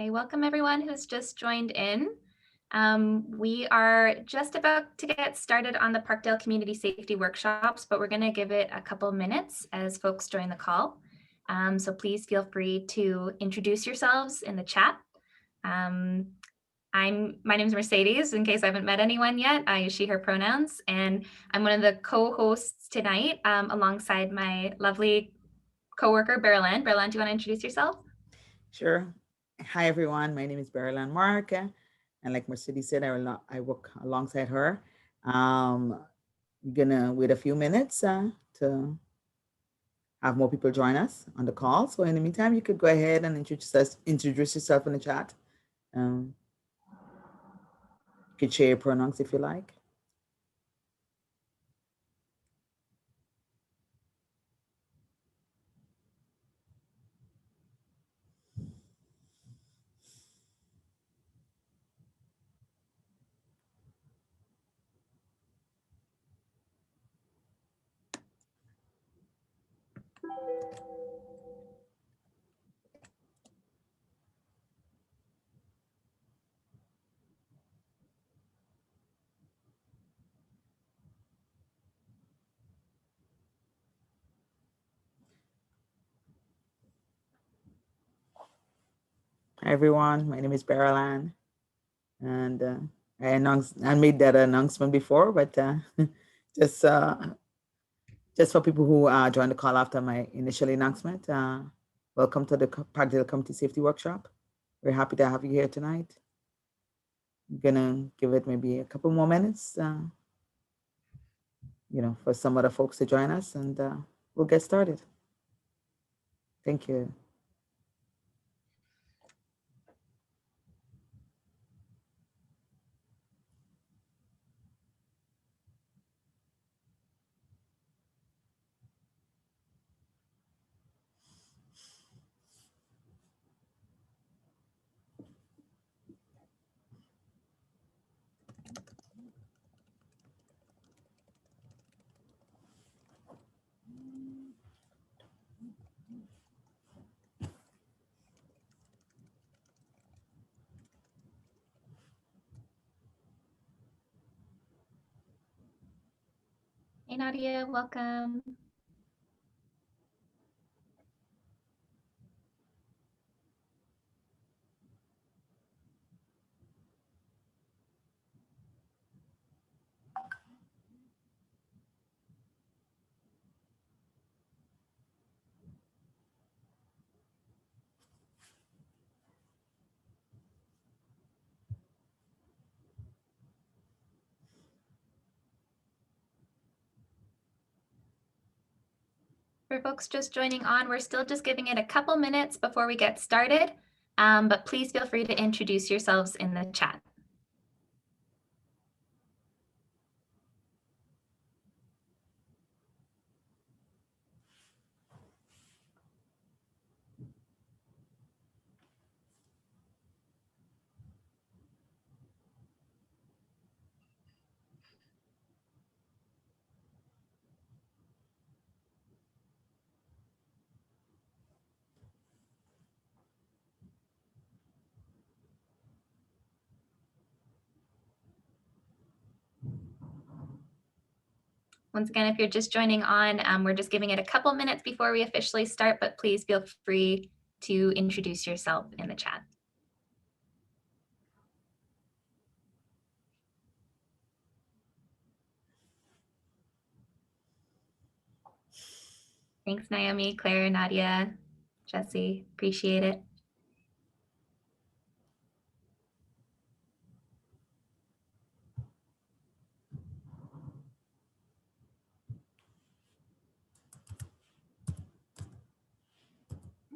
Okay, welcome everyone who's just joined in. We are just about to get started on the Parkdale Community Safety Workshops, but we're going to give it a couple minutes as folks join the call. So please feel free to introduce yourselves in the chat. My name is Mercedes, in case I haven't met anyone yet. I use she, her pronouns, and I'm one of the co-hosts tonight alongside my lovely coworker, Berylan. Berylan, do you want to introduce yourself? Sure. Hi, everyone. My name is Berylan Mark. And like Mercedes said, I work alongside her. We're going to wait a few minutes to have more people join us on the call. So in the meantime, you could go ahead and introduce yourself in the chat. You could share your pronouns if you like. Hi, everyone. My name is Berylan. And I made that announcement before, but just for people who joined the call after my initial announcement, welcome to the Parkdale Community Safety Workshop. We're happy to have you here tonight. I'm gonna give it maybe a couple more minutes, for some other folks to join us, and we'll get started. Thank you. Hey Nadia, welcome. For folks just joining on, we're still just giving it a couple minutes before we get started, but please feel free to introduce yourselves in the chat. Once again, if you're just joining on, we're just giving it a couple minutes before we officially start, but please feel free to introduce yourself in the chat. Thanks, Naomi, Claire, Nadia, Jesse, appreciate it.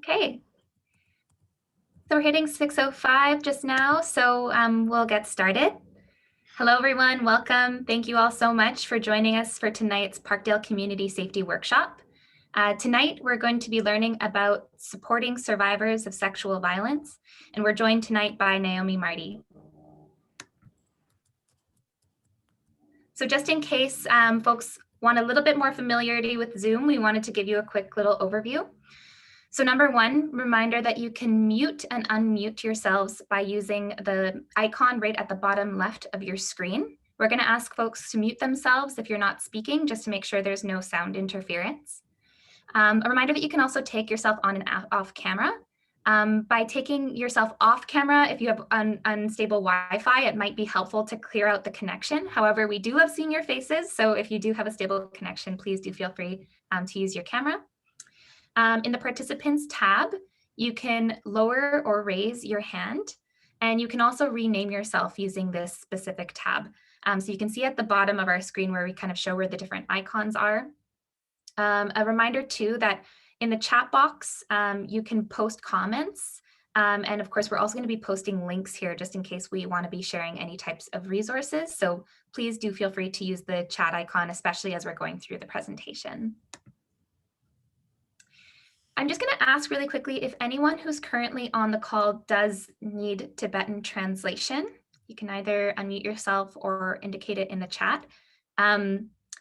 Okay. So we're hitting 6:05 just now, so we'll get started. Hello, everyone. Welcome. Thank you all so much for joining us for tonight's Parkdale Community Safety Workshop. Tonight, we're going to be learning about supporting survivors of sexual violence, and we're joined tonight by Naomi Martey. So just in case folks want a little bit more familiarity with Zoom, we wanted to give you a quick little overview. So number one, reminder that you can mute and unmute yourselves by using the icon right at the bottom left of your screen. We're going to ask folks to mute themselves if you're not speaking, just to make sure there's no sound interference. A reminder that you can also take yourself on and off camera. By taking yourself off camera, if you have unstable Wi-Fi, it might be helpful to clear out the connection. However, we do love seeing your faces, so if you do have a stable connection, please do feel free to use your camera. In the participants tab, you can lower or raise your hand, and you can also rename yourself using this specific tab. So you can see at the bottom of our screen where we kind of show where the different icons are. A reminder too that in the chat box, you can post comments. And of course, we're also going to be posting links here just in case we want to be sharing any types of resources. So please do feel free to use the chat icon, especially as we're going through the presentation. I'm just going to ask really quickly if anyone who's currently on the call does need Tibetan translation. You can either unmute yourself or indicate it in the chat.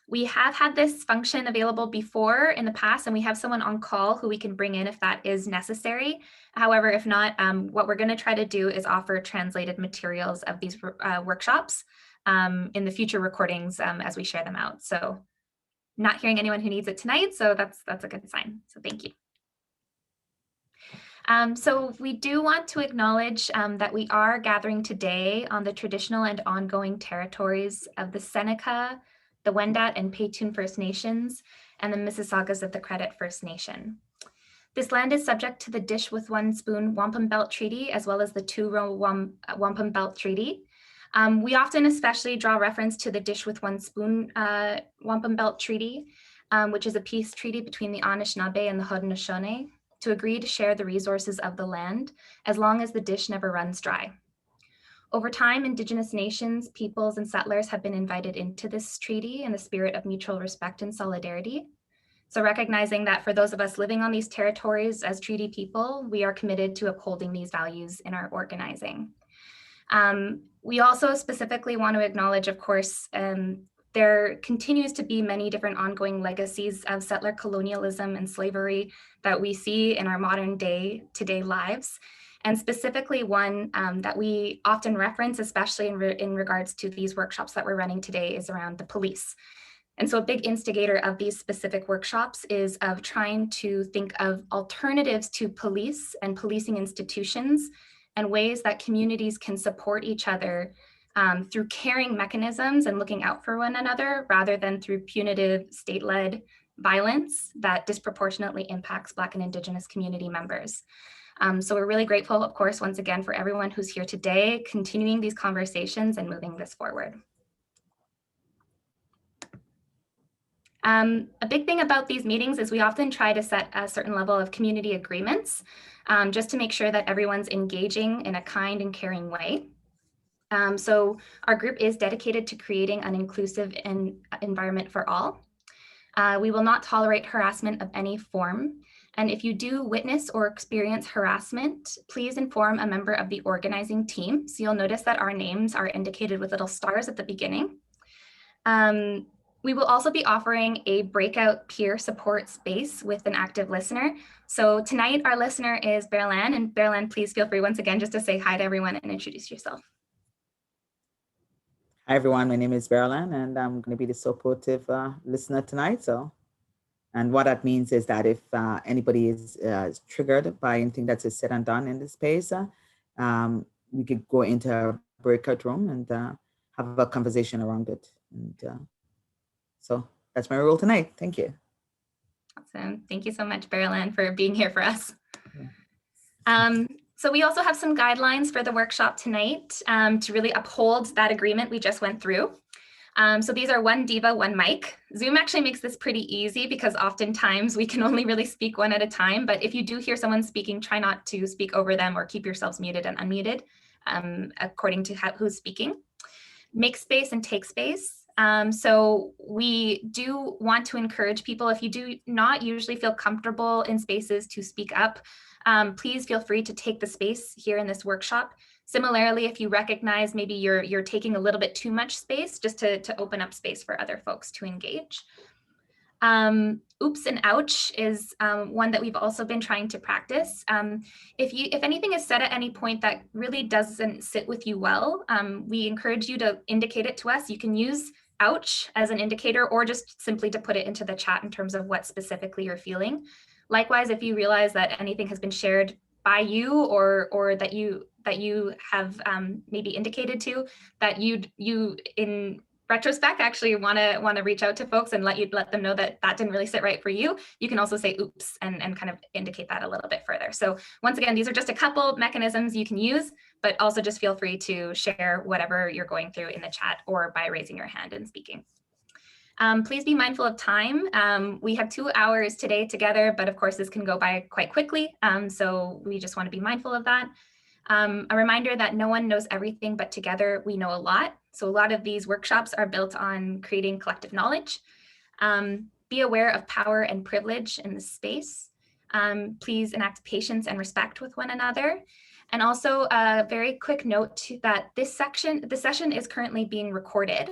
We have had this function available before in the past, and we have someone on call who we can bring in if that is necessary. However, if not, what we're going to try to do is offer translated materials of these workshops in the future recordings as we share them out. So not hearing anyone who needs it tonight, so that's a good sign. So thank you. So we do want to acknowledge that we are gathering today on the traditional and ongoing territories of the Seneca, the Wendat and Petun First Nations, and the Mississaugas of the Credit First Nation. This land is subject to the Dish with One Spoon Wampum Belt Treaty, as well as the Two-Row Wampum Belt Treaty. We often especially draw reference to the Dish with One Spoon Wampum Belt Treaty, which is a peace treaty between the Anishinaabe and the Haudenosaunee, to agree to share the resources of the land as long as the dish never runs dry. Over time, Indigenous nations, peoples, and settlers have been invited into this treaty in the spirit of mutual respect and solidarity. So recognizing that for those of us living on these territories as treaty people, we are committed to upholding these values in our organizing. We also specifically want to acknowledge, of course, there continues to be many different ongoing legacies of settler colonialism and slavery that we see in our modern day-to-day lives. And specifically one that we often reference, especially in regards to these workshops that we're running today, is around the police. And so a big instigator of these specific workshops is of trying to think of alternatives to police and policing institutions and ways that communities can support each other through caring mechanisms and looking out for one another, rather than through punitive state-led violence that disproportionately impacts Black and Indigenous community members. So we're really grateful, of course, once again, for everyone who's here today, continuing these conversations and moving this forward. A big thing about these meetings is we often try to set a certain level of community agreements just to make sure that everyone's engaging in a kind and caring way. So our group is dedicated to creating an inclusive environment for all. We will not tolerate harassment of any form. And if you do witness or experience harassment, please inform a member of the organizing team. So you'll notice that our names are indicated with little stars at the beginning. We will also be offering a breakout peer support space with an active listener. So tonight our listener is Berlan, and Berlan, please feel free once again just to say hi to everyone and introduce yourself. Hi everyone, my name is Berlan, and I'm going to be the supportive listener tonight. And what that means is that if anybody is triggered by anything that is said and done in this space, we could go into a breakout room and have a conversation around it. And so that's my role tonight. Thank you. Awesome. Thank you so much, Berlan, for being here for us. Yeah. So we also have some guidelines for the workshop tonight to really uphold that agreement we just went through. So these are one diva, one mic. Zoom actually makes this pretty easy because oftentimes we can only really speak one at a time. But if you do hear someone speaking, try not to speak over them or keep yourselves muted and unmuted according to who's speaking. Make space and take space. So we do want to encourage people, if you do not usually feel comfortable in spaces to speak up, please feel free to take the space here in this workshop. Similarly, if you recognize maybe you're taking a little bit too much space, just to open up space for other folks to engage. oops and ouch is one that we've also been trying to practice. If anything is said at any point that really doesn't sit with you well, we encourage you to indicate it to us. You can use ouch as an indicator, or just simply to put it into the chat in terms of what specifically you're feeling. Likewise, if you realize that anything has been shared by you, or that you have maybe indicated to, that you in retrospect actually want to reach out to folks and let them know that that didn't really sit right for you, you can also say oops and kind of indicate that a little bit further. So once again, these are just a couple mechanisms you can use, but also just feel free to share whatever you're going through in the chat or by raising your hand and speaking. Please be mindful of time. We have 2 hours today together, but of course this can go by quite quickly. So we just want to be mindful of that. A reminder that no one knows everything, but together we know a lot. So a lot of these workshops are built on creating collective knowledge. Be aware of power and privilege in this space. Please enact patience and respect with one another. And also a very quick note that the session is currently being recorded.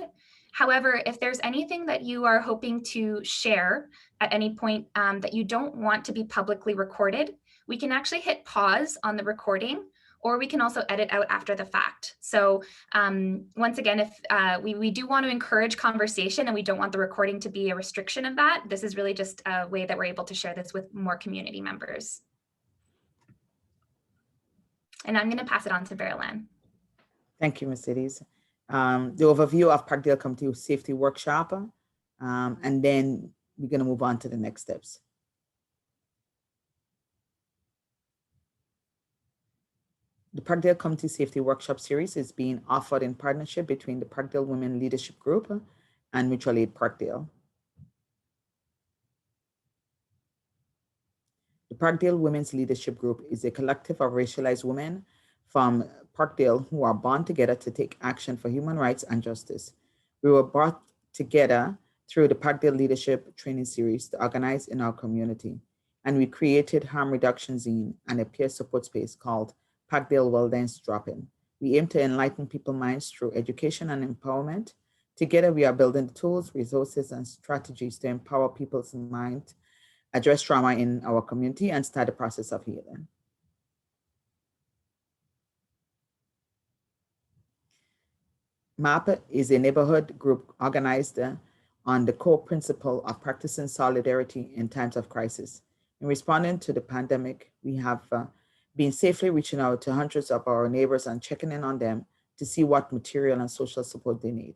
However, if there's anything that you are hoping to share at any point that you don't want to be publicly recorded, we can actually hit pause on the recording, or we can also edit out after the fact. So once again, if we do want to encourage conversation and we don't want the recording to be a restriction of that, this is really just a way that we're able to share this with more community members. And I'm going to pass it on to Beryl-Ann. Thank you, Mercedes. The overview of Parkdale Community Safety Workshop, and then we're going to move on to the next steps. The Parkdale Community Safety Workshop series is being offered in partnership between the Parkdale Women Leadership Group and Mutual Aid Parkdale. The Parkdale Women's Leadership Group is a collective of racialized women from Parkdale who are bound together to take action for human rights and justice. We were brought together through the Parkdale Leadership Training Series to organize in our community, and we created harm reduction zine and a peer support space called Parkdale Wellness Drop-In. We aim to enlighten people's minds through education and empowerment. Together, we are building tools, resources, and strategies to empower people's minds, address trauma in our community, and start the process of healing. MAP is a neighborhood group organized on the core principle of practicing solidarity in times of crisis. In responding to the pandemic, we have been safely reaching out to hundreds of our neighbors and checking in on them to see what material and social support they need.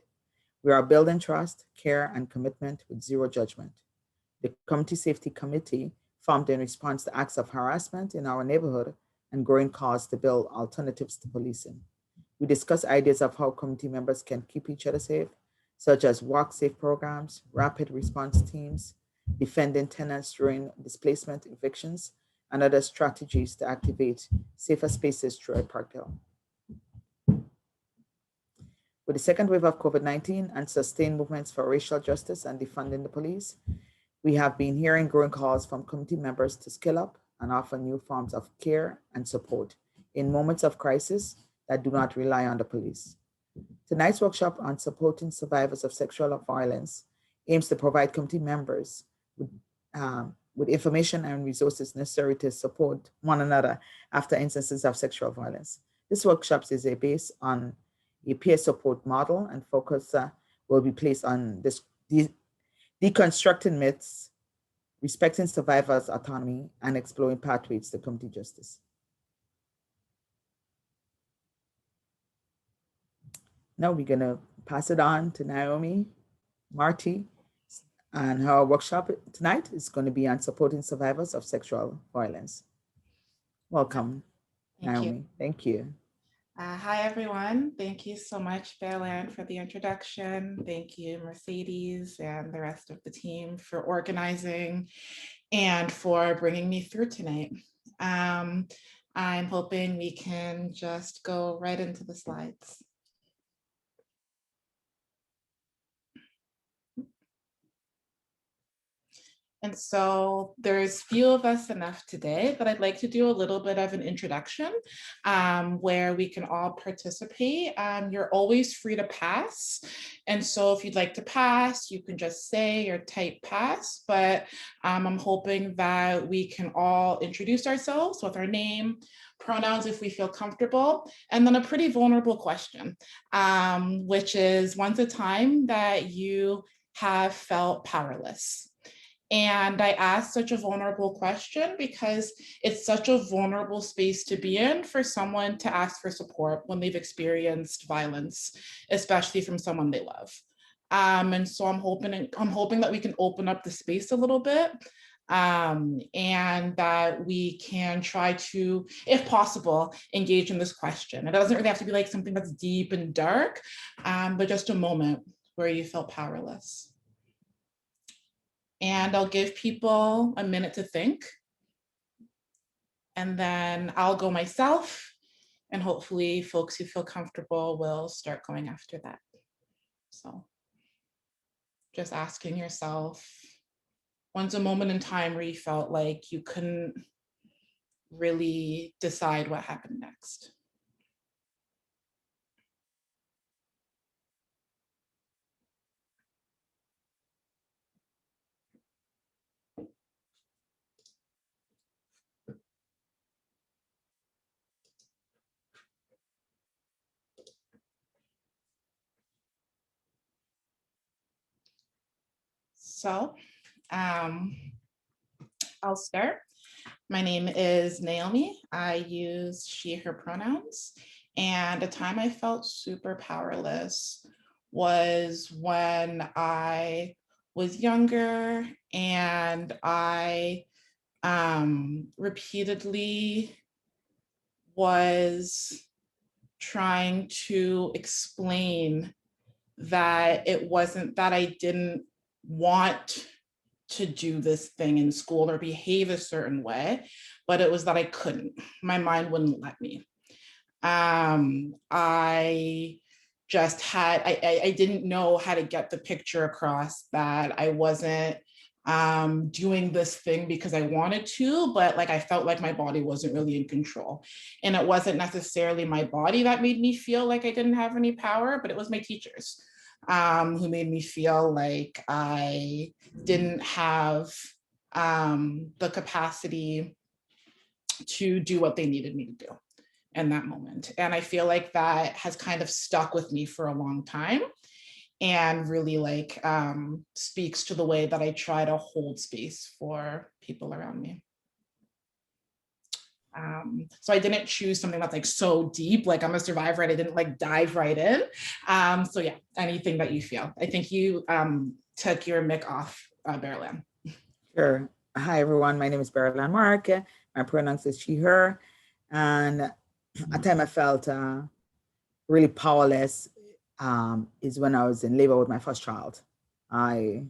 We are building trust, care, and commitment with zero judgment. The Community Safety Committee, formed in response to acts of harassment in our neighborhood and growing calls to build alternatives to policing. We discuss ideas of how community members can keep each other safe, such as walk safe programs, rapid response teams, defending tenants during displacement evictions, and other strategies to activate safer spaces throughout Parkdale. With the second wave of COVID-19 and sustained movements for racial justice and defunding the police, we have been hearing growing calls from community members to skill up and offer new forms of care and support in moments of crisis that do not rely on the police. Tonight's workshop on supporting survivors of sexual violence aims to provide community members with information and resources necessary to support one another after instances of sexual violence. This workshop is based on a peer support model, and focus will be placed on deconstructing myths, respecting survivors' autonomy, and exploring pathways to community justice. Now we're going to pass it on to Naomi Martey, and her workshop tonight is going to be on supporting survivors of sexual violence. Welcome, Naomi. Thank you. Hi, everyone. Thank you so much, Beryl-Ann, for the introduction. Thank you, Mercedes, and the rest of the team for organizing and for bringing me through tonight. I'm hoping we can just go right into the slides. And so there's few of us enough today, but I'd like to do a little bit of an introduction where we can all participate. You're always free to pass. And so if you'd like to pass, you can just say or type pass, but I'm hoping that we can all introduce ourselves with our name, pronouns if we feel comfortable, and then a pretty vulnerable question, which is, when's a time that you have felt powerless? And I asked such a vulnerable question because it's such a vulnerable space to be in for someone to ask for support when they've experienced violence, especially from someone they love. And so I'm hoping that we can open up the space a little bit, and that we can try to, if possible, engage in this question. It doesn't really have to be like something that's deep and dark, but just a moment where you felt powerless. And I'll give people a minute to think. And then I'll go myself, and hopefully folks who feel comfortable will start going after that. So just asking yourself, when's a moment in time where you felt like you couldn't really decide what happened next? So I'll start. My name is Naomi. I use she, her pronouns. And a time I felt super powerless was when I was younger and I repeatedly was trying to explain that it wasn't that I didn't want to do this thing in school or behave a certain way, but it was that I couldn't. My mind wouldn't let me. I just had, I didn't know how to get the picture across that I wasn't doing this thing because I wanted to, but like I felt like my body wasn't really in control. And it wasn't necessarily my body that made me feel like I didn't have any power, but it was my teachers who made me feel like I didn't have the capacity to do what they needed me to do in that moment. And I feel like that has kind of stuck with me for a long time and really like speaks to the way that I try to hold space for people around me. So I didn't choose something that's like so deep, like I'm a survivor and I didn't like dive right in. So yeah, anything that you feel. I think you took your mic off, Bearlan. Sure. Hi, everyone. My name is Bearlan Mark. My pronouns is she, her. And a time I felt really powerless is when I was in labor with my first child. I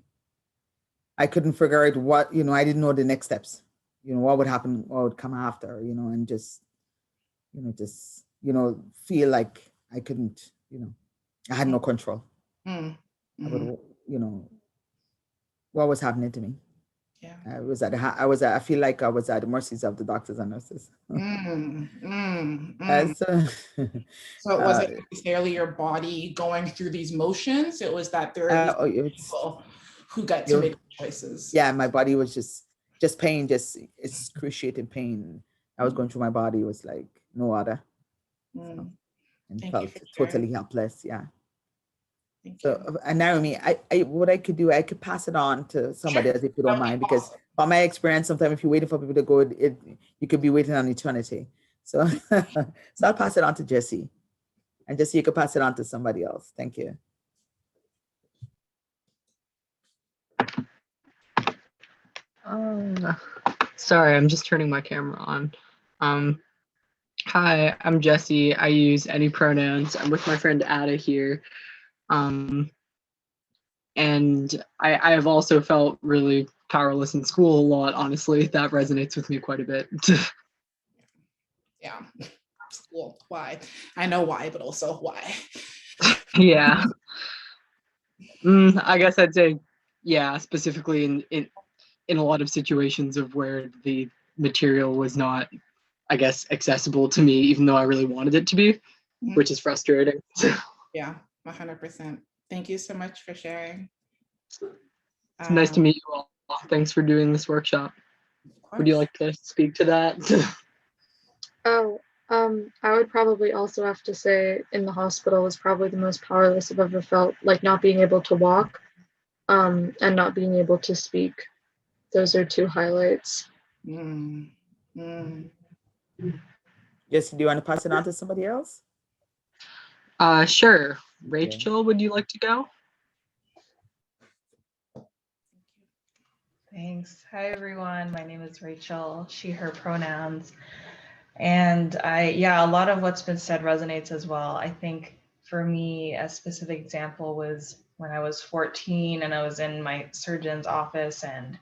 couldn't figure out what, I didn't know the next steps, what would happen, what would come after, and just feel like I couldn't, I had no control. Mm-hmm. I would, what was happening to me. Yeah. I feel like I was at the mercies of the doctors and nurses. So it wasn't necessarily your body going through these motions. It was that there are people who get to make choices. Yeah, my body was just pain, just excruciating pain. I was going through my body was like no other. So, and felt totally helpless. Yeah. So, and Naomi, what I could do, I could pass it on to somebody else if you don't mind, because by my experience, sometimes if you're waiting for people to go, you could be waiting on eternity. So, I'll pass it on to Jessie, and Jessie, you could pass it on to somebody else. Thank you. Sorry, I'm just turning my camera on. Hi, I'm Jessie. I use any pronouns. I'm with my friend Ada here. And I have also felt really powerless in school a lot, honestly. That resonates with me quite a bit. Yeah. School, why? I know why, but also why. Yeah. I guess I'd say, yeah, specifically in in a lot of situations of where the material was not, I guess, accessible to me, even though I really wanted it to be, which is frustrating. Yeah, 100%. Thank you so much for sharing. It's nice to meet you all. Thanks for doing this workshop. Would you like to speak to that? Oh, I would probably also have to say in the hospital was probably the most powerless I've ever felt, like not being able to walk, and not being able to speak. Those are two highlights. Yes, do you want to pass it on to somebody else? Sure. Rachel, would you like to go? Thanks. Hi, everyone. My name is Rachel, she, her pronouns. And a lot of what's been said resonates as well. I think for me, a specific example was when I was 14 and I was in my surgeon's office, and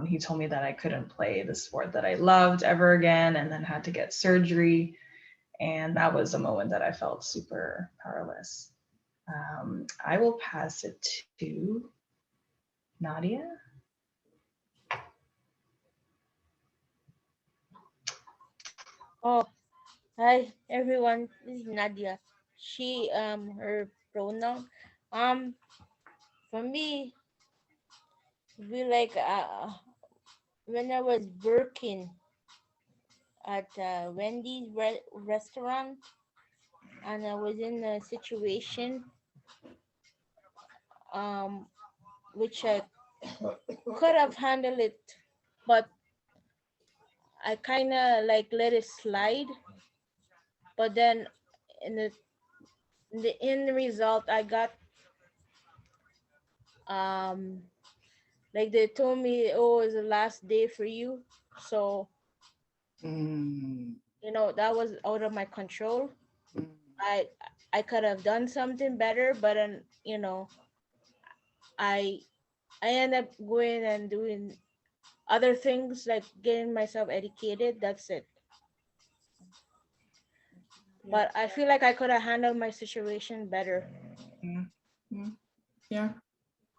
he told me that I couldn't play the sport that I loved ever again, and then had to get surgery. And that was a moment that I felt super powerless. I will pass it to Nadia. Oh, hi everyone. This is Nadia. She, her pronoun. For me, we like when I was working at Wendy's restaurant, and I was in a situation which I could have handled it, but I kind of like let it slide. But then in the end result, I got like they told me, oh, it's the last day for you. So, you know, that was out of my control. I could have done something better, but then, you know, I end up going and doing other things like getting myself educated. That's it. But I feel like I could have handled my situation better. Yeah.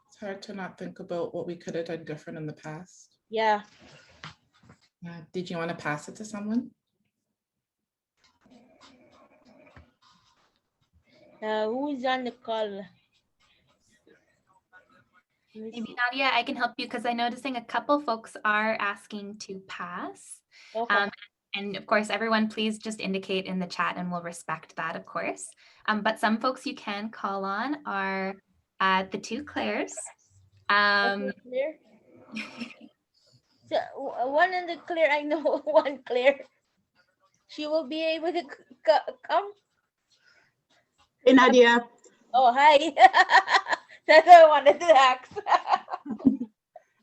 It's hard to not think about what we could have done different in the past. Yeah. Did you want to pass it to someone? Who's on the call? Maybe Nadia, I can help you because I'm noticing a couple folks are asking to pass. Okay. And of course, everyone, please just indicate in the chat and we'll respect that, of course. But some folks you can call on are the two Claires. Claire? So one in the Claire, I know one Claire. She will be able to come. Hey, Nadia. Oh, hi. That's what I wanted to ask.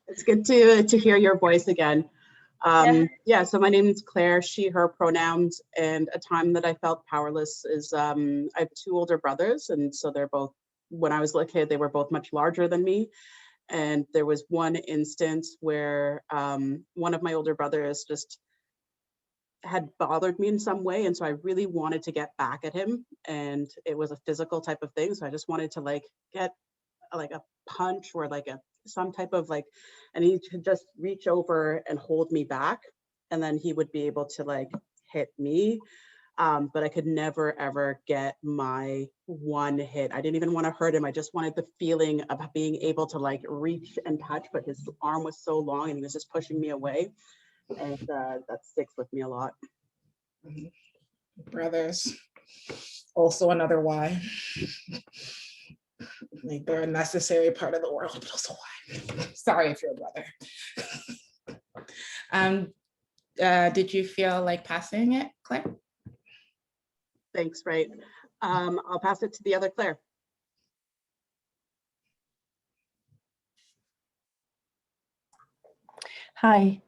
It's good to hear your voice again. Yeah, so my name is Claire, she, her pronouns, and a time that I felt powerless is I have two older brothers, and so they're both, when I was a kid, they were both much larger than me. And there was one instance where one of my older brothers just had bothered me in some way, and so I really wanted to get back at him, and it was a physical type of thing, so I just wanted to like get like a punch or like some type of like, and he could just reach over and hold me back, and then he would be able to like hit me, but I could never ever get my one hit. I didn't even want to hurt him. I just wanted the feeling of being able to like reach and touch, but his arm was so long and he was just pushing me away, and that sticks with me a lot. Brothers, also another why. Like they're a necessary part of the world, but also why. Sorry if you're a brother. Did you feel like passing it, Claire? Thanks, right. I'll pass it to the other Claire. Hi,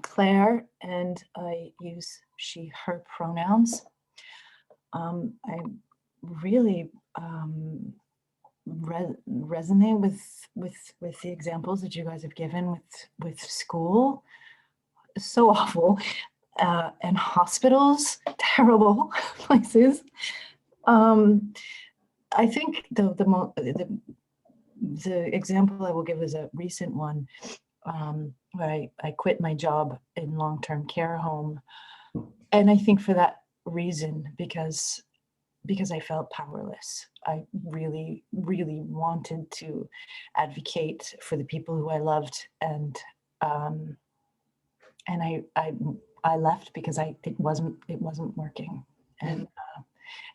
Claire, and I use she, her pronouns. I really resonate with the examples that you guys have given with school. So awful, and hospitals, terrible places. I think the example I will give is a recent one. where I quit my job in long-term care home. And I think for that reason, because I felt powerless. I really, really wanted to advocate for the people who I loved, and I left because it wasn't working, and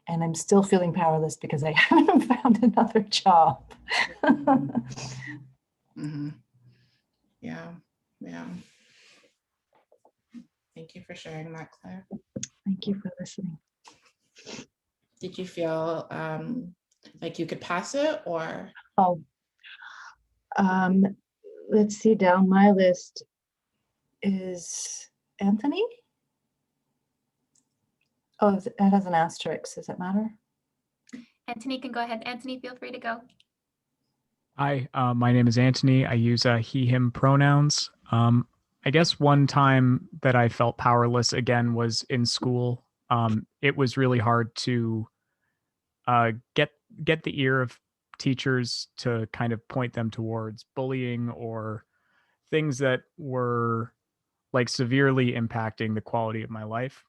I'm still feeling powerless because I haven't found another job. Yeah. Thank you for sharing that, Claire. Thank you for listening. Did you feel like you could pass it, or? Oh, let's see, down my list is Anthony. Oh, it has an asterisk. Does it matter? Anthony can go ahead. Anthony, feel free to go. Hi, my name is Anthony. I use he, him pronouns. I guess one time that I felt powerless again was in school. It was really hard to get the ear of teachers to kind of point them towards bullying or things that were like severely impacting the quality of my life.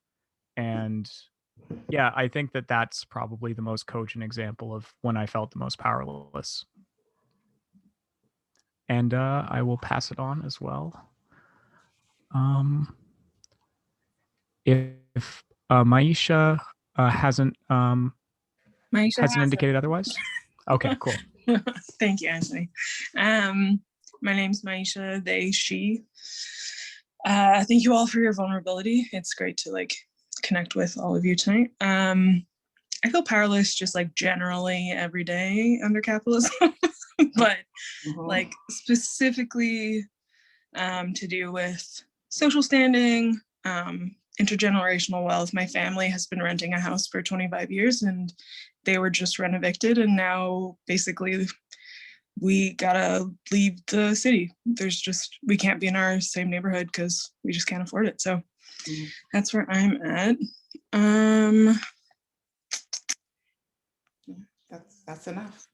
And yeah, I think that that's probably the most cogent example of when I felt the most powerless. And I will pass it on as well. If Maisha hasn't indicated otherwise. Okay, cool. Thank you, Anthony. My name's Maisha, they, she. Thank you all for your vulnerability. It's great to like connect with all of you tonight. I feel powerless just like generally every day under capitalism, but like specifically to do with social standing, intergenerational wealth. My family has been renting a house for 25 years and they were just rent evicted, and now basically we gotta leave the city. We can't be in our same neighborhood because we just can't afford it. So that's where I'm at. That's enough.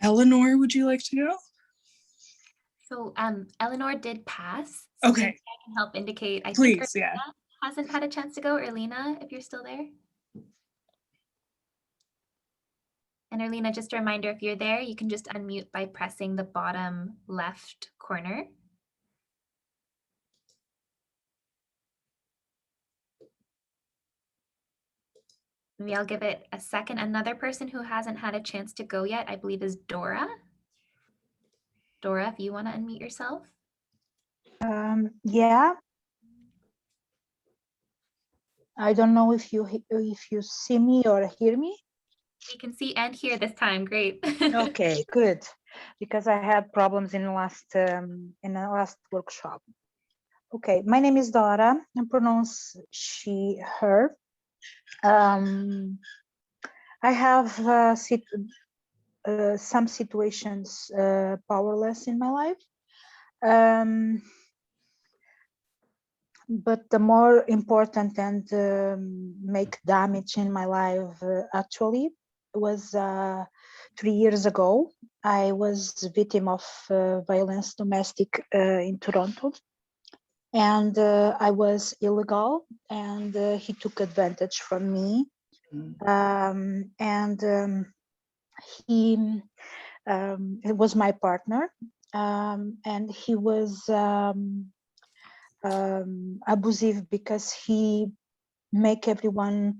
Eleanor, would you like to go? So Eleanor did pass. So okay. Maybe I can help indicate. I Please, think Erlina hasn't had a chance to go. Erlina, if you're still there. And Erlina, just a reminder, if you're there, you can just unmute by pressing the bottom left corner. Maybe I'll give it a second. Another person who hasn't had a chance to go yet, I believe, is Dora. Dora, if you want to unmute yourself. Yeah. I don't know if you see me or hear me. We can see and hear this time. Great. Okay, good. Because I had problems in the last workshop. Okay, my name is Dora. I pronounce she, her. I have some situations powerless in my life. But the more important and make damage in my life actually was 3 years ago. I was victim of violence domestic in Toronto, and I was illegal, and he took advantage from me. He was my partner, and he was abusive because he make everyone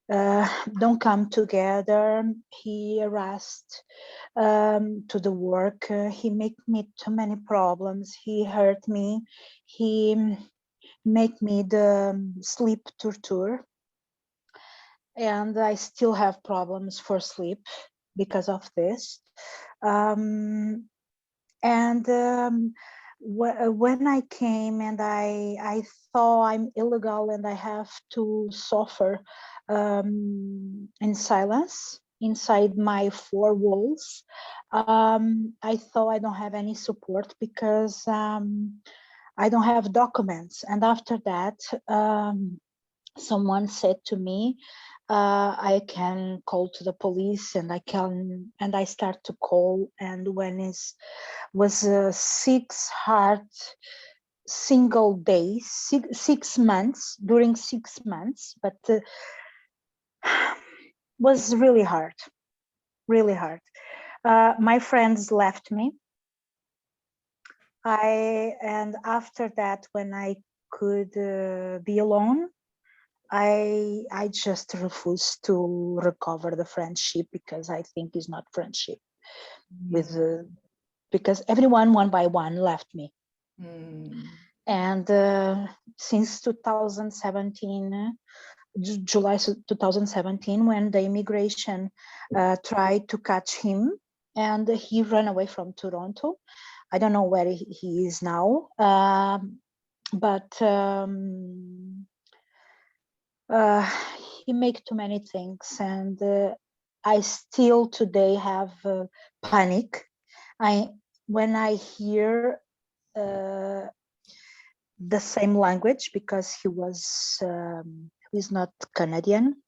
don't come together. He harassed to the work. He make me too many problems. He hurt me. He make me the sleep torture, and I still have problems for sleep because of this. When I came and I thought I'm illegal and I have to suffer in silence inside my four walls, I thought I don't have any support because I don't have documents. And after that, someone said to me, I can call to the police, and I start to call. And when it was 6 hard single days, 6 months, during 6 months, but was really hard, really hard. My friends left me. And after that, when I could be alone, I just refused to recover the friendship, because I think it's not friendship with because everyone one by one left me. And since 2017, July 2017, when the immigration tried to catch him, and he ran away from Toronto. I don't know where he is now, but he make too many things, and I still today have panic. When I hear the same language, because he's not Canadian,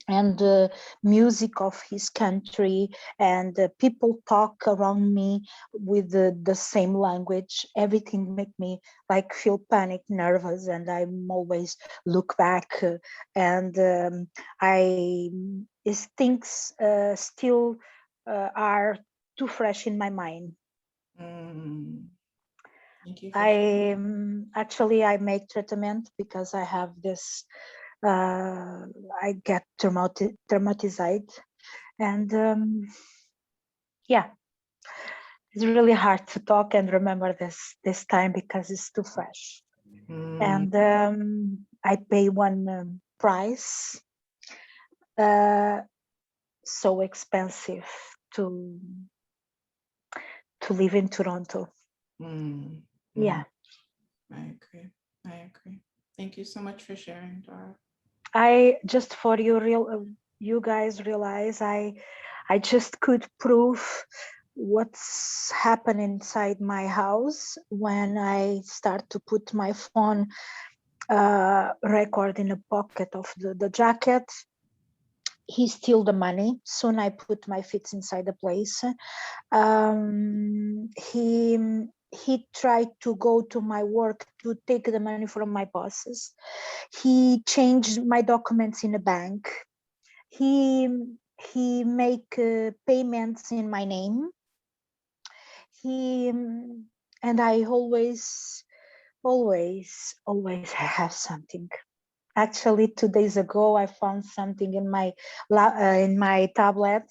and the music of his country, and people talk around me with the same language, everything make me like feel panic, nervous, and I'm always look back, and these things still are too fresh in my mind. Thank you. I make treatment because I have this I get traumatized, and yeah, it's really hard to talk and remember this time because it's too fresh. And I pay one price, so expensive to live in Toronto. Yeah, I agree. Thank you so much for sharing, Dora. I just for you guys realize I just could prove what's happening inside my house when I start to put my phone record in the pocket of the jacket. He steal the money. Soon I put my feet inside the place. He tried to go to my work to take the money from my bosses. He changed my documents in a bank. He make payments in my name. And I always have something. Actually, 2 days ago, I found something in my tablet.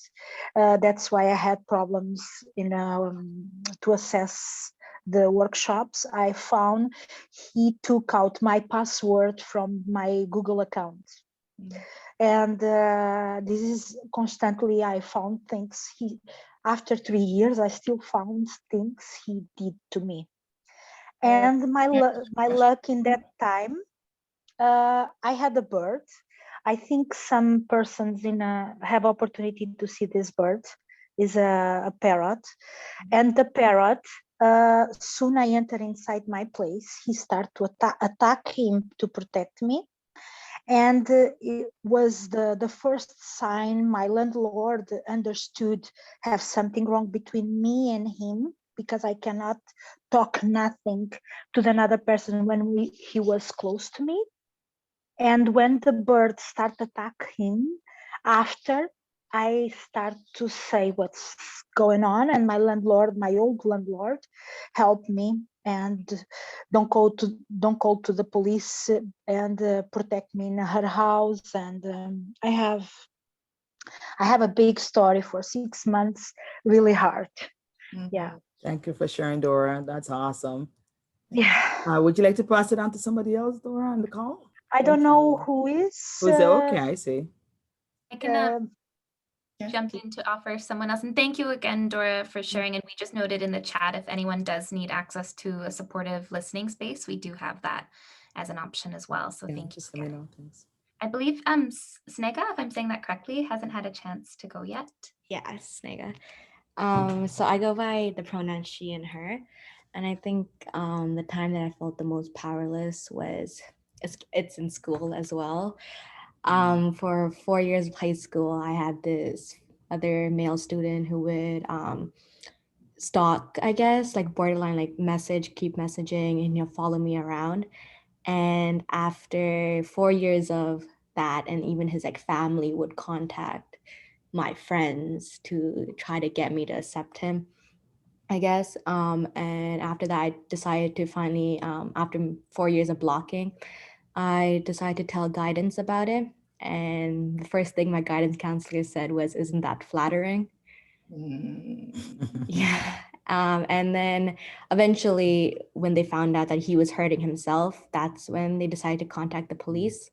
That's why I had problems to access the workshops. I found he took out my password from my Google account. And this is constantly, I found things. After 3 years, I still found things he did to me. And my luck in that time, I had a bird. I think some persons have opportunity to see this bird. Is a parrot, and the parrot. Soon I enter inside my place. He start to attack him to protect me, and it was the first sign my landlord understood have something wrong between me and him, because I cannot talk nothing to another person when he was close to me. And when the bird start attack him, after I start to say what's going on, and my old landlord, helped me and don't call to the police and protect me in her house. And I have a big story for 6 months, really hard. Yeah. Thank you for sharing, Dora. That's awesome. Yeah. Would you like to pass it on to somebody else, Dora, on the call? I don't know who is. Who's it? Okay, I see. I can jump in to offer someone else. And thank you again, Dora, for sharing. And we just noted in the chat, if anyone does need access to a supportive listening space, we do have that as an option as well. So thank you. Just let me know, thanks. I believe Seneca, if I'm saying that correctly, hasn't had a chance to go yet. Yeah, Seneca. So I go by the pronoun she and her. And I think the time that I felt the most powerless was, it's in school as well. For 4 years of high school, I had this other male student who would stalk, I guess, like borderline, like keep messaging, and follow me around. And after 4 years of that, and even his like family would contact my friends to try to get me to accept him, I guess. And after that, I decided to finally, after 4 years of blocking, I decided to tell guidance about it. And the first thing my guidance counselor said was, "Isn't that flattering?" Yeah. And then eventually, when they found out that he was hurting himself, that's when they decided to contact the police.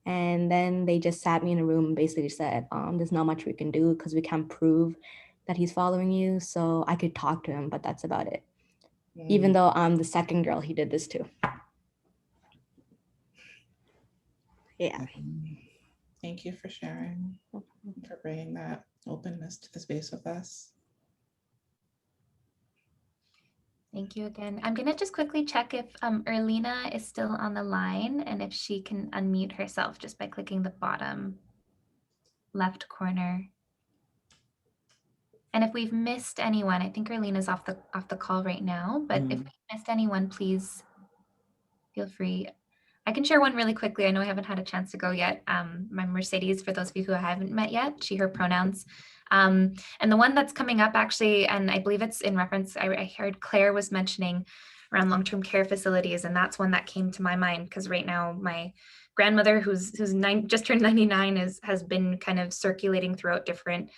And then they just sat me in a room and basically said, there's not much we can do because we can't prove that he's following you. So I could talk to him, but that's about it. Even though I'm the second girl he did this to. Yeah. Thank you for sharing, for bringing that openness to the space with us. Thank you again. I'm gonna just quickly check if Erlina is still on the line and if she can unmute herself just by clicking the bottom left corner. And if we've missed anyone, I think Erlina's off the call right now, but if we missed anyone, please feel free. I can share one really quickly. I know I haven't had a chance to go yet. My Mercedes, for those of you who I haven't met yet, she, her pronouns. And the one that's coming up actually, and I believe it's in reference, I heard Claire was mentioning around long-term care facilities, and that's one that came to my mind because right now my grandmother, who's just turned 99, has been kind of circulating throughout different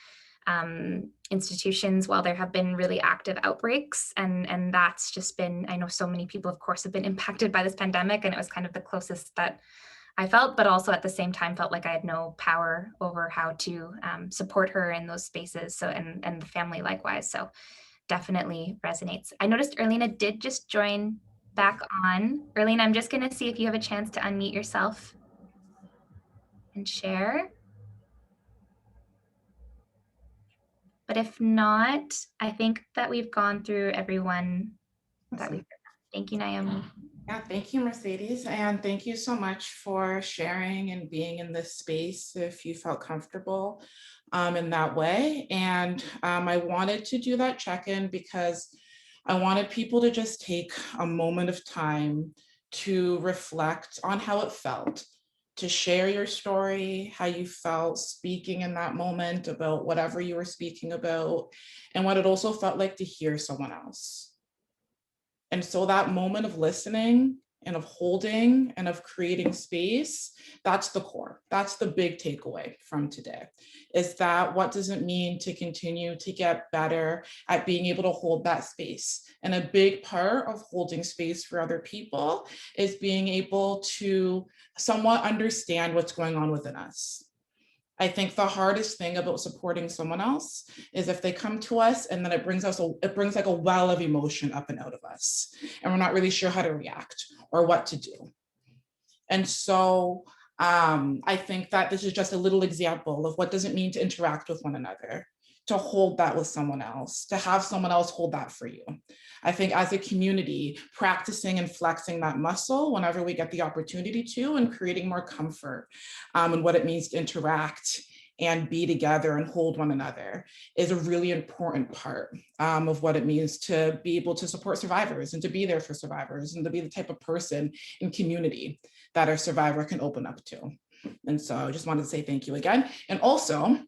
institutions while there have been really active outbreaks, and that's just been, I know so many people of course have been impacted by this pandemic, and it was kind of the closest that I felt, but also at the same time felt like I had no power over how to support her in those spaces. So and the family likewise. So definitely resonates. I noticed Erlina did just join back on. Erlina, I'm just going to see if you have a chance to unmute yourself and share. But if not, I think that we've gone through everyone that we've. Thank you, Naomi. Yeah, thank you, Mercedes. And thank you so much for sharing and being in this space if you felt comfortable in that way. And I wanted to do that check-in because I wanted people to just take a moment of time to reflect on how it felt, to share your story, how you felt speaking in that moment about whatever you were speaking about, and what it also felt like to hear someone else. And so that moment of listening and of holding and of creating space, that's the core. That's the big takeaway from today, is that what does it mean to continue to get better at being able to hold that space? And a big part of holding space for other people is being able to somewhat understand what's going on within us. I think the hardest thing about supporting someone else is if they come to us and then it brings like a well of emotion up and out of us, and we're not really sure how to react or what to do. And so I think that this is just a little example of what does it mean to interact with one another, to hold that with someone else, to have someone else hold that for you. I think as a community, practicing and flexing that muscle whenever we get the opportunity to, and creating more comfort in what it means to interact and be together and hold one another is a really important part of what it means to be able to support survivors and to be there for survivors and to be the type of person in community that a survivor can open up to. And so I just wanted to say thank you again. And also,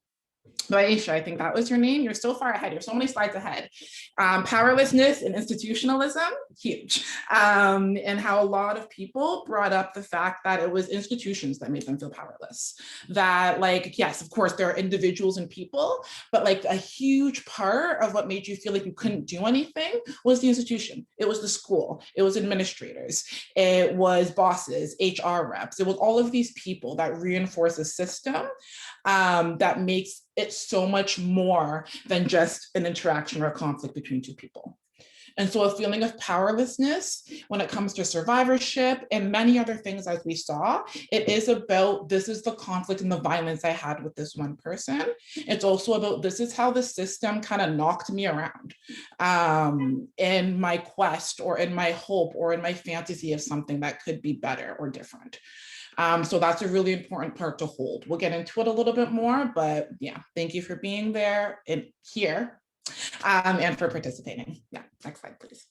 Aisha, I think that was your name. You're so far ahead. You're so many slides ahead. Powerlessness and institutionalism, huge. And how a lot of people brought up the fact that it was institutions that made them feel powerless. That, like, yes, of course, there are individuals and people, but like a huge part of what made you feel like you couldn't do anything was the institution. It was the school. It was administrators. It was bosses, HR reps. It was all of these people that reinforce a system that makes it so much more than just an interaction or a conflict between two people. And so a feeling of powerlessness when it comes to survivorship and many other things, as we saw, it is about, this is the conflict and the violence I had with this one person. It's also about, this is how the system kind of knocked me around in my quest or in my hope or in my fantasy of something that could be better or different. So that's a really important part to hold. We'll get into it a little bit more, but yeah, thank you for being there and here and for participating. Yeah, next slide, please.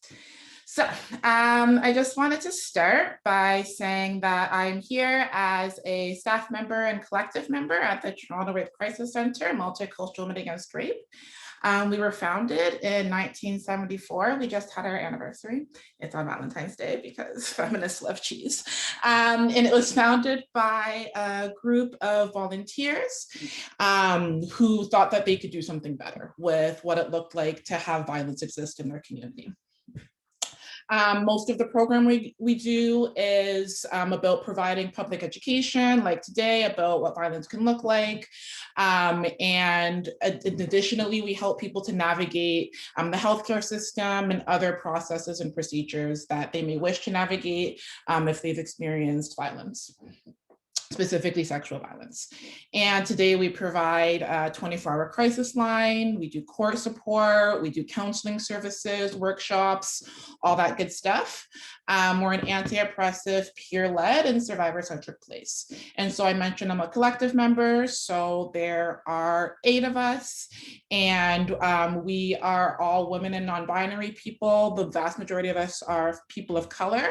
So I just wanted to start by saying that I'm here as a staff member and collective member at the Toronto Rape Crisis Center, Multicultural Women Against Rape. We were founded in 1974. We just had our anniversary. It's on Valentine's Day because feminists love cheese. And it was founded by a group of volunteers who thought that they could do something better with what it looked like to have violence exist in their community. Most of the program we do is about providing public education, like today, about what violence can look like. And additionally, we help people to navigate the healthcare system and other processes and procedures that they may wish to navigate if they've experienced violence, specifically sexual violence. And today we provide a 24-hour crisis line, we do court support, we do counseling services, workshops, all that good stuff. We're an anti-oppressive, peer-led, and survivor-centric place. And so I mentioned I'm a collective member, so there are 8 of us, and we are all women and non-binary people. The vast majority of us are people of color,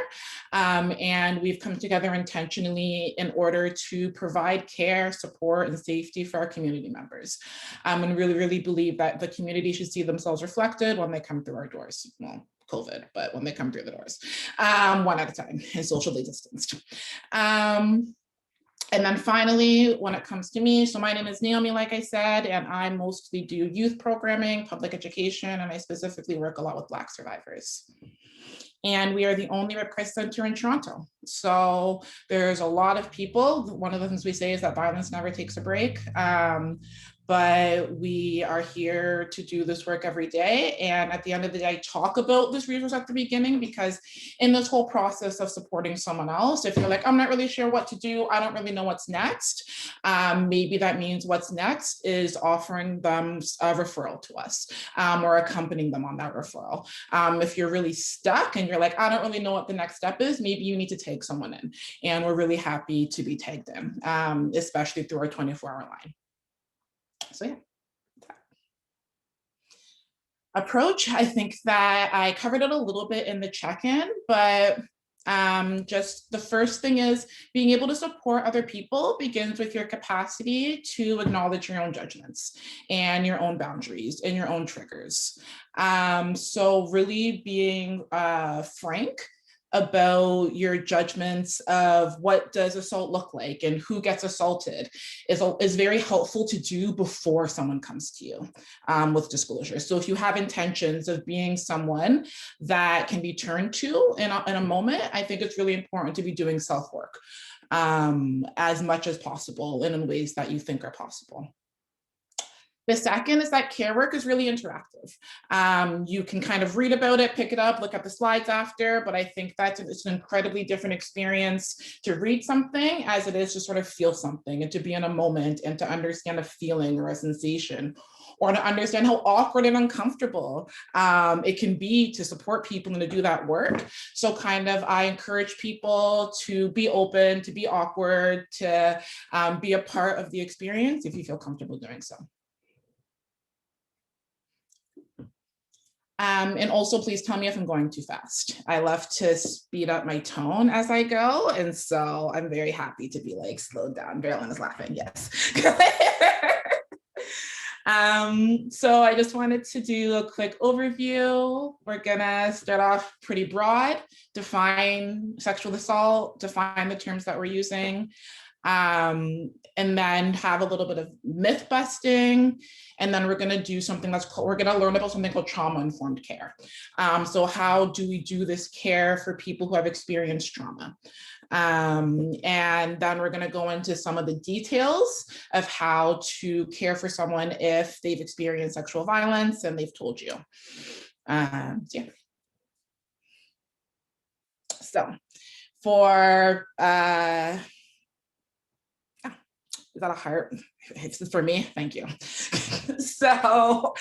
and we've come together intentionally in order to provide care, support, and safety for our community members. And really, really believe that the community should see themselves reflected when they come through our doors. Well, COVID, but when they come through the doors, one at a time and socially distanced. And then finally, when it comes to me, so my name is Naomi, like I said, and I mostly do youth programming, public education, and I specifically work a lot with Black survivors. And we are the only rape crisis center in Toronto. So there's a lot of people. One of the things we say is that violence never takes a break. But we are here to do this work every day. And at the end of the day, I talk about this resource at the beginning, because in this whole process of supporting someone else, if you're like, I'm not really sure what to do, I don't really know what's next, maybe that means what's next is offering them a referral to us or accompanying them on that referral. If you're really stuck and you're like, I don't really know what the next step is, maybe you need to tag someone in. And we're really happy to be tagged in, especially through our 24-hour line. So yeah. Approach, I think that I covered it a little bit in the check-in, but just the first thing is being able to support other people begins with your capacity to acknowledge your own judgments and your own boundaries and your own triggers. So really being frank about your judgments of what does assault look like and who gets assaulted is very helpful to do before someone comes to you with disclosure. So if you have intentions of being someone that can be turned to in a moment, I think it's really important to be doing self-work as much as possible and in ways that you think are possible. The second is that care work is really interactive. You can kind of read about it, pick it up, look at the slides after, but I think that it's an incredibly different experience to read something as it is to sort of feel something and to be in a moment and to understand a feeling or a sensation, or to understand how awkward and uncomfortable it can be to support people and to do that work. So kind of I encourage people to be open, to be awkward, to be a part of the experience if you feel comfortable doing so. And also please tell me if I'm going too fast. I love to speed up my tone as I go. And so I'm very happy to be like, slowed down. Marilyn is laughing, yes. So I just wanted to do a quick overview. We're gonna start off pretty broad, define sexual assault, define the terms that we're using, and then have a little bit of myth busting. And then we're going to do something we're going to learn about something called trauma-informed care. So how do we do this care for people who have experienced trauma? And then we're going to go into some of the details of how to care for someone if they've experienced sexual violence and they've told you. Yeah. So for, is that a heart? It's for me, thank you. So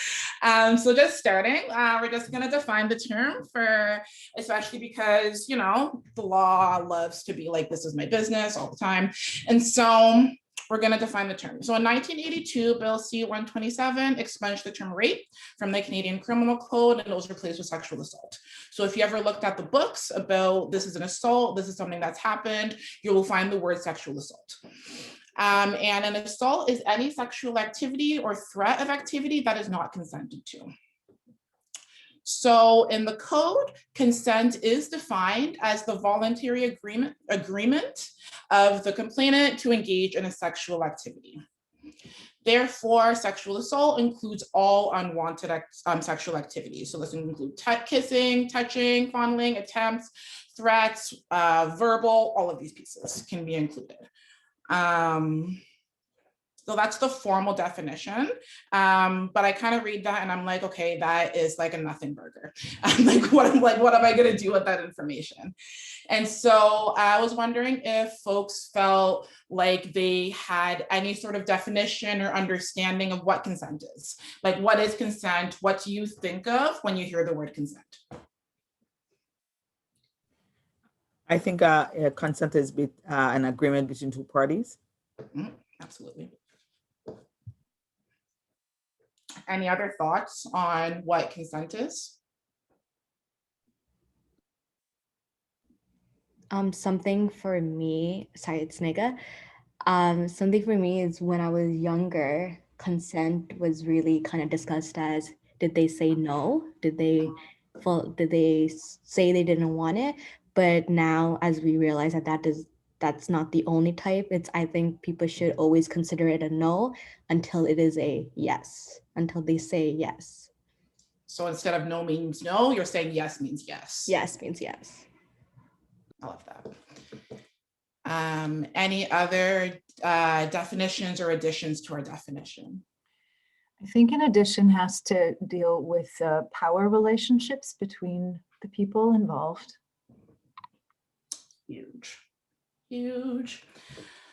just starting, we're just gonna define the term for, especially because, you know, the law loves to be like, this is my business all the time. And so we're gonna define the term. So in 1982, Bill C-127 expunged the term rape from the Canadian Criminal Code, and it was replaced with sexual assault. So if you ever looked at the books about this is an assault, this is something that's happened, you will find the word sexual assault. And an assault is any sexual activity or threat of activity that is not consented to. So in the code, consent is defined as the voluntary agreement of the complainant to engage in a sexual activity. Therefore, sexual assault includes all unwanted sexual activities. So this includes kissing, touching, fondling, attempts, threats, verbal, all of these pieces can be included. So that's the formal definition. But I kind of read that and I'm like, okay, that is like a nothing burger. I'm like, what am I going to do with that information? And so I was wondering if folks felt like they had any sort of definition or understanding of what consent is. Like, what is consent? What do you think of when you hear the word consent? I think consent is an agreement between two parties. Absolutely. Any other thoughts on what consent is? Something for me, sorry, it's Seneca. Something for me is when I was younger, consent was really kind of discussed as, did they say no? Did they say they didn't want it? But now, as we realize that's not the only type. I think people should always consider it a no until it is a yes, until they say yes. So instead of no means no, you're saying yes means yes. Yes means yes. I love that. Any other definitions or additions to our definition? I think an addition has to deal with power relationships between the people involved. Huge.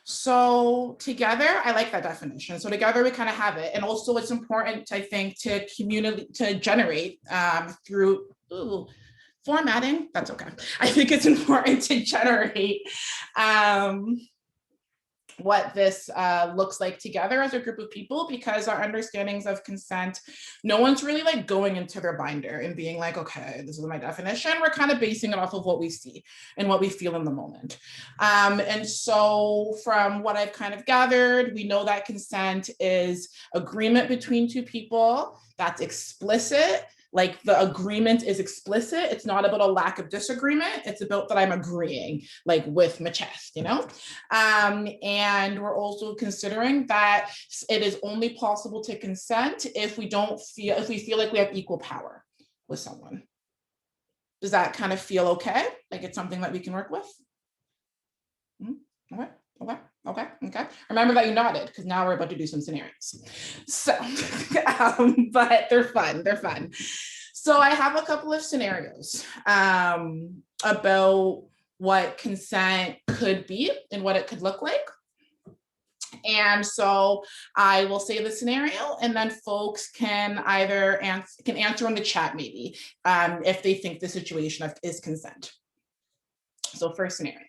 So together, I like that definition. So together we kind of have it. And also it's important, I think, to generate through formatting. That's okay. I think it's important to generate what this looks like together as a group of people, because our understandings of consent, no one's really like going into their binder and being like, okay, this is my definition. We're kind of basing it off of what we see and what we feel in the moment. And so from what I've kind of gathered, we know that consent is agreement between two people that's explicit. Like the agreement is explicit. It's not about a lack of disagreement. It's about that I'm agreeing, like with my chest, you know? And we're also considering that it is only possible to consent if we feel like we have equal power with someone. Does that kind of feel okay? Like it's something that we can work with? Okay. Remember that you nodded, because now we're about to do some scenarios. So, but they're fun. So I have a couple of scenarios about what consent could be and what it could look like. And so I will say the scenario, and then folks can either answer in the chat maybe if they think the situation is consent. So first scenario.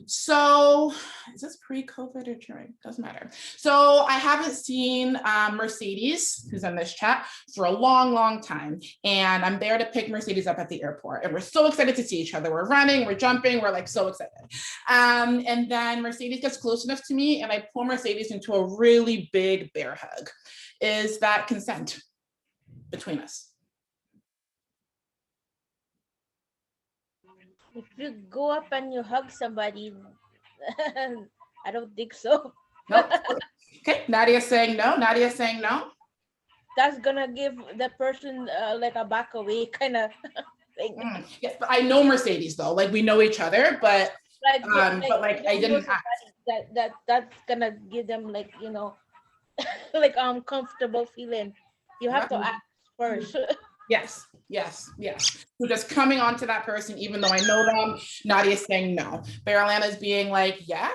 So is this pre-COVID or during? Doesn't matter. So I haven't seen Mercedes, who's in this chat, for a long time. And I'm there to pick Mercedes up at the airport. And we're so excited to see each other. We're running, we're jumping, we're like so excited. And then Mercedes gets close enough to me and I pull Mercedes into a really big bear hug. Is that consent between us? If you go up and you hug somebody, I don't think so. Nope. Okay, Nadia's saying no. That's gonna give the person like a back away kind of thing. Yes, but I know Mercedes though. Like we know each other, but I didn't ask. That's gonna give them like, like comfortable feeling. You have to ask first. Yes, yes, yes. So just coming on to that person, even though I know them, Nadia's saying no. Berlin is being like, yeah,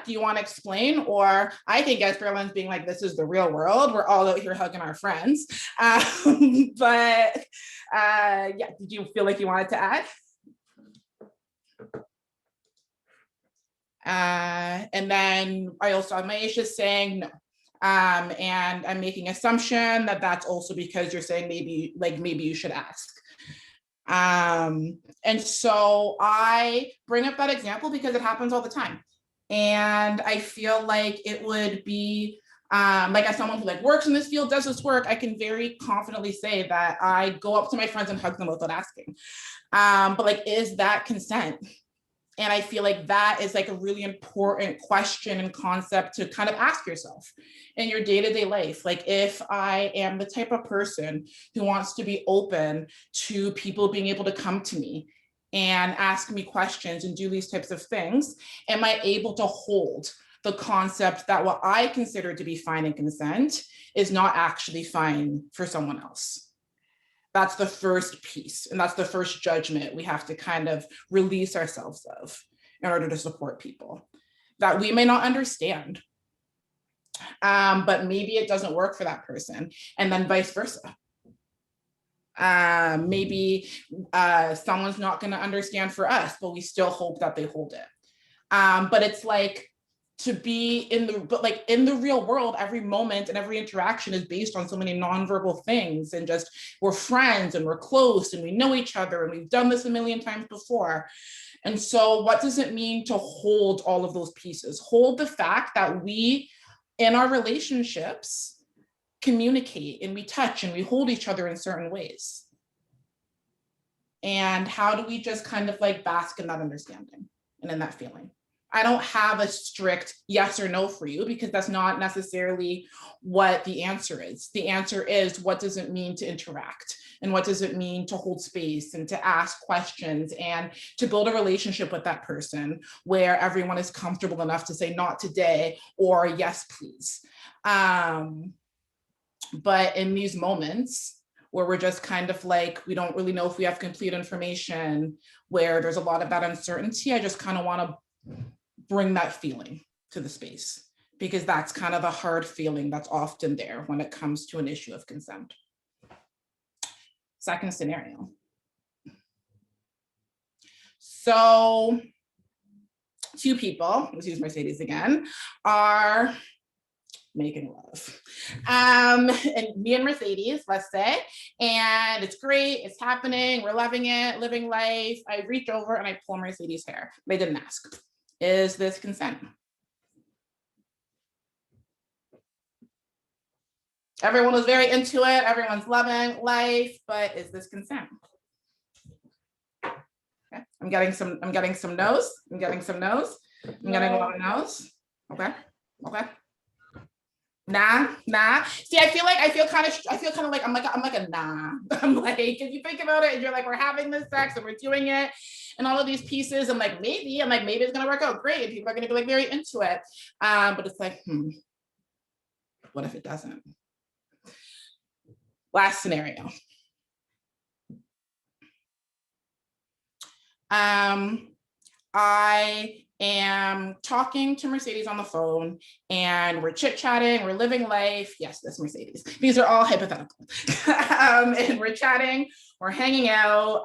do you want to explain? Or I think as Berlin's being like, this is the real world. We're all out here hugging our friends. Yeah, did you feel like you wanted to add? And then I also have Maisha saying no. And I'm making assumption that that's also because you're saying maybe you should ask. And so I bring up that example because it happens all the time. And I feel like it would be, like as someone who like works in this field, does this work, I can very confidently say that I go up to my friends and hug them without asking. But like, is that consent? And I feel like that is like a really important question and concept to kind of ask yourself in your day-to-day life. Like if I am the type of person who wants to be open to people being able to come to me and ask me questions and do these types of things, am I able to hold the concept that what I consider to be fine and consent is not actually fine for someone else? That's the first piece, and that's the first judgment we have to kind of release ourselves of in order to support people that we may not understand, but maybe it doesn't work for that person, and then vice versa. Maybe someone's not going to understand for us, but we still hope that they hold it. But it's like, to be in the real world, every moment and every interaction is based on so many nonverbal things, and just we're friends and we're close and we know each other and we've done this a million times before. And so what does it mean to hold all of those pieces? Hold the fact that we, in our relationships, communicate and we touch and we hold each other in certain ways. And how do we just kind of like bask in that understanding and in that feeling? I don't have a strict yes or no for you, because that's not necessarily what the answer is. The answer is, what does it mean to interact? And what does it mean to hold space and to ask questions and to build a relationship with that person where everyone is comfortable enough to say not today or yes, please. But in these moments where we're just kind of like, we don't really know if we have complete information, where there's a lot of that uncertainty, I just kind of want to bring that feeling to the space, because that's kind of a hard feeling that's often there when it comes to an issue of consent. Second scenario. So two people, let's use Mercedes again, are making love. And me and Mercedes, let's say, and it's great, it's happening, we're loving it, living life. I reach over and I pull Mercedes' hair. They didn't ask. Is this consent? Everyone was very into it, everyone's loving life, but is this consent? Okay. I'm getting some no's. I'm getting some no's. I'm getting a lot of no's. Okay. Nah. See, I feel kind of like I'm like a nah. I'm like, if you think about it and you're like, we're having this sex and we're doing it and all of these pieces, I'm like, maybe it's gonna work out great. People are gonna be like very into it. But it's like, what if it doesn't? Last scenario. I am talking to Mercedes on the phone and we're chit-chatting, we're living life. Yes, that's Mercedes. These are all hypothetical. And we're chatting, we're hanging out,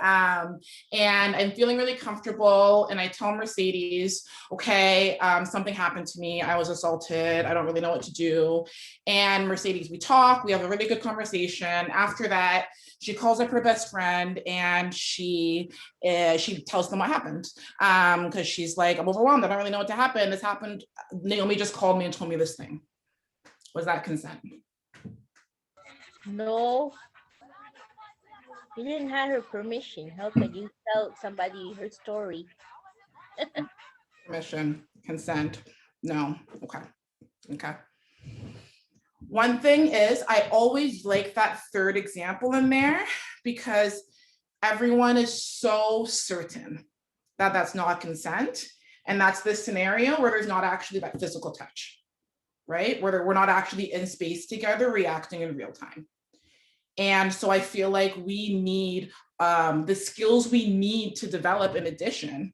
and I'm feeling really comfortable. And I tell Mercedes, okay, something happened to me. I was assaulted. I don't really know what to do. And Mercedes, we talk, we have a really good conversation. After that, she calls up her best friend and she tells them what happened. Because she's like, I'm overwhelmed. I don't really know what to happen. This happened. Naomi just called me and told me this thing. Was that consent? No. You didn't have her permission. How could you tell somebody her story? Permission, consent, no. Okay. One thing is, I always like that third example in there because everyone is so certain that that's not consent. And that's this scenario where there's not actually that physical touch, right? Where we're not actually in space together reacting in real time. And so I feel like we need the skills we need to develop in addition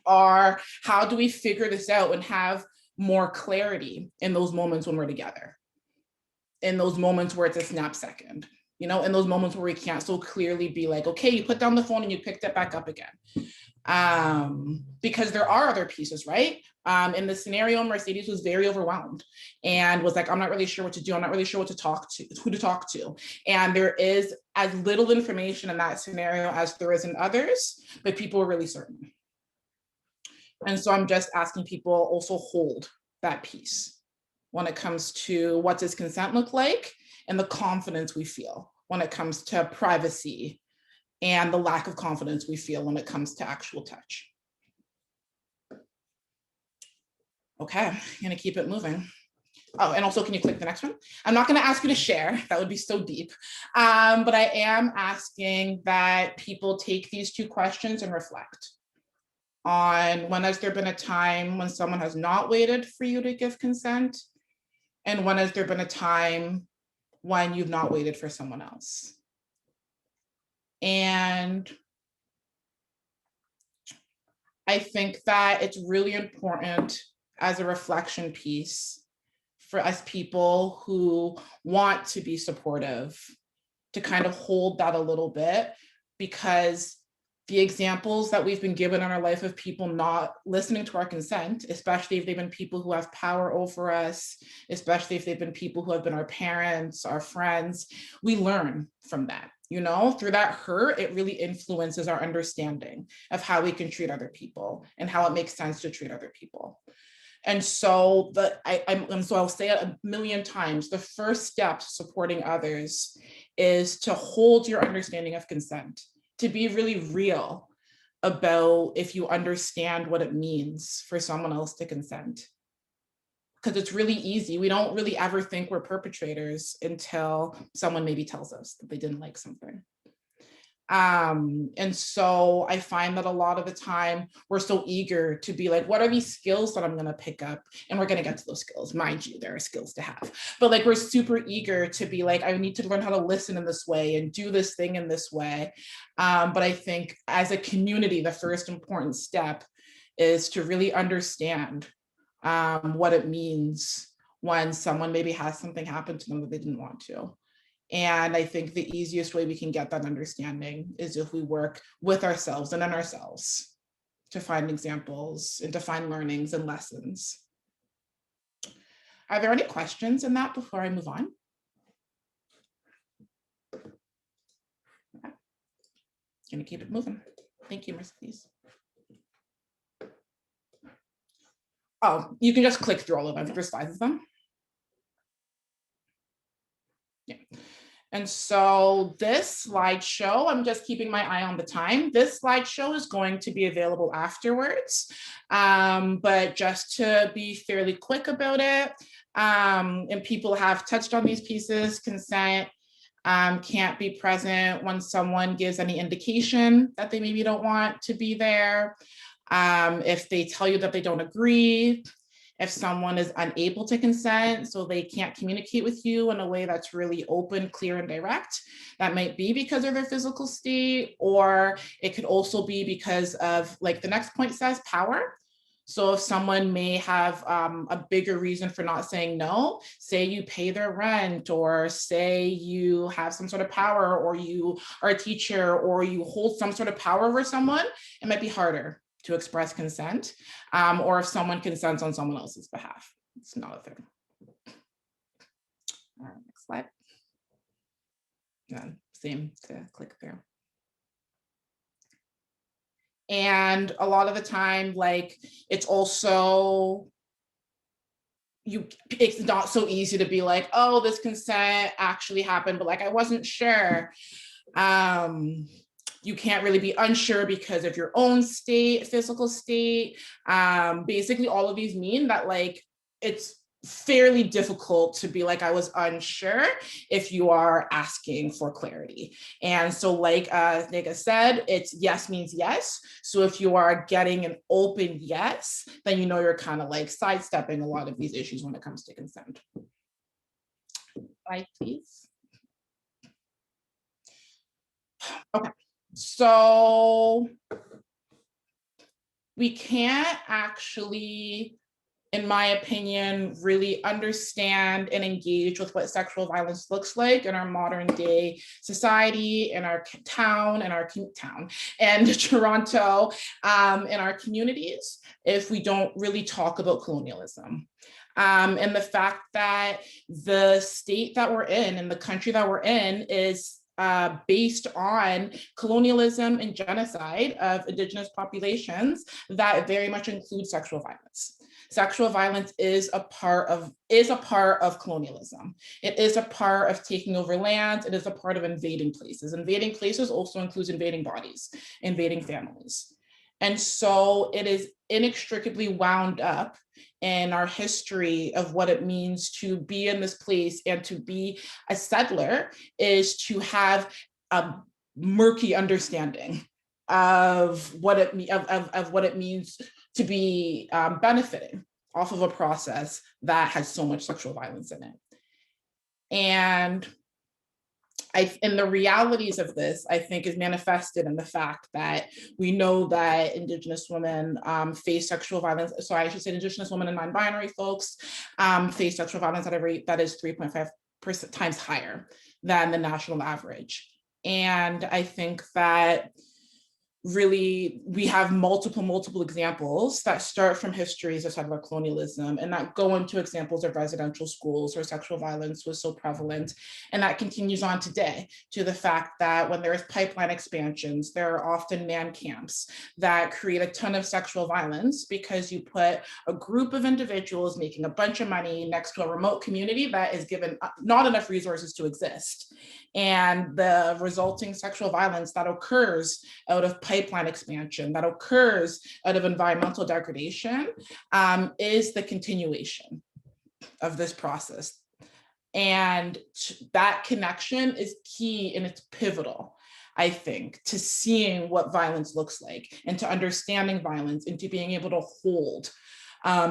are how do we figure this out and have more clarity in those moments when we're together, in those moments where it's a snap second, you know, in those moments where we can't so clearly be like, okay, you put down the phone and you picked it back up again. Because there are other pieces, right? In the scenario, Mercedes was very overwhelmed and was like, I'm not really sure what to do. I'm not really sure what to talk to, who to talk to. And there is as little information in that scenario as there is in others, but people are really certain. And so I'm just asking people also hold that piece when it comes to what does consent look like and the confidence we feel when it comes to privacy and the lack of confidence we feel when it comes to actual touch. Okay, I'm gonna keep it moving. Oh, and also can you click the next one? I'm not gonna ask you to share, that would be so deep. But I am asking that people take these two questions and reflect on when has there been a time when someone has not waited for you to give consent? And when has there been a time when you've not waited for someone else? And I think that it's really important as a reflection piece for us people who want to be supportive to kind of hold that a little bit, because the examples that we've been given in our life of people not listening to our consent, especially if they've been people who have power over us, especially if they've been people who have been our parents, our friends, we learn from that. You know, through that hurt, it really influences our understanding of how we can treat other people and how it makes sense to treat other people. And so I'll say it a million times, the first step to supporting others is to hold your understanding of consent, to be really real about if you understand what it means for someone else to consent. Because it's really easy. We don't really ever think we're perpetrators until someone maybe tells us that they didn't like something. And so I find that a lot of the time we're so eager to be like, what are these skills that I'm going to pick up? And we're going to get to those skills. Mind you, there are skills to have, but like, we're super eager to be like, I need to learn how to listen in this way and do this thing in this way. But I think as a community, the first important step is to really understand what it means when someone maybe has something happen to them that they didn't want to. And I think the easiest way we can get that understanding is if we work with ourselves and in ourselves to find examples and to find learnings and lessons. Are there any questions in that before I move on? Okay. Gonna keep it moving. Thank you, Mercedes. Oh, you can just click through all of them. There's slides of them. Yeah. And so this slideshow, I'm just keeping my eye on the time. This slideshow is going to be available afterwards, but just to be fairly quick about it, and people have touched on these pieces, consent can't be present when someone gives any indication that they maybe don't want to be there. If they tell you that they don't agree, if someone is unable to consent, so they can't communicate with you in a way that's really open, clear, and direct, that might be because of their physical state, or it could also be because of, like the next point says, power. So if someone may have a bigger reason for not saying no, say you pay their rent, or say you have some sort of power, or you are a teacher, or you hold some sort of power over someone, it might be harder to express consent, or if someone consents on someone else's behalf. It's not a thing. Next slide. And same to click through. And a lot of the time, like, it's also, it's not so easy to be like, oh, this consent actually happened, but like, I wasn't sure. You can't really be unsure because of your own state, physical state. Basically, all of these mean that, like, it's fairly difficult to be like, I was unsure if you are asking for clarity. And so, like Seneca said, it's yes means yes. So if you are getting an open yes, then you know you're kind of like sidestepping a lot of these issues when it comes to consent. Slide, please. Okay, so we can't actually, in my opinion, really understand and engage with what sexual violence looks like in our modern day society, in our town, and Toronto, in our communities, if we don't really talk about colonialism. And the fact that the state that we're in and the country that we're in is based on colonialism and genocide of Indigenous populations that very much include sexual violence. Sexual violence is a part of colonialism. It is a part of taking over lands. It is a part of invading places. Invading places also includes invading bodies, invading families. And so it is inextricably wound up in our history of what it means to be in this place and to be a settler is to have a murky understanding of what it means to be benefiting off of a process that has so much sexual violence in it. And in the realities of this, I think, is manifested in the fact that we know that Indigenous women face sexual violence. So I should say Indigenous women and non-binary folks face sexual violence at a rate that is 3.5 times higher than the national average. And I think that really we have multiple examples that start from histories of settler colonialism and that go into examples of residential schools where sexual violence was so prevalent. And that continues on today to the fact that when there is pipeline expansions, there are often man camps that create a ton of sexual violence because you put a group of individuals making a bunch of money next to a remote community that is given not enough resources to exist. And the resulting sexual violence that occurs out of pipeline expansion, that occurs out of environmental degradation, is the continuation of this process. And that connection is key and it's pivotal, I think, to seeing what violence looks like and to understanding violence and to being able to hold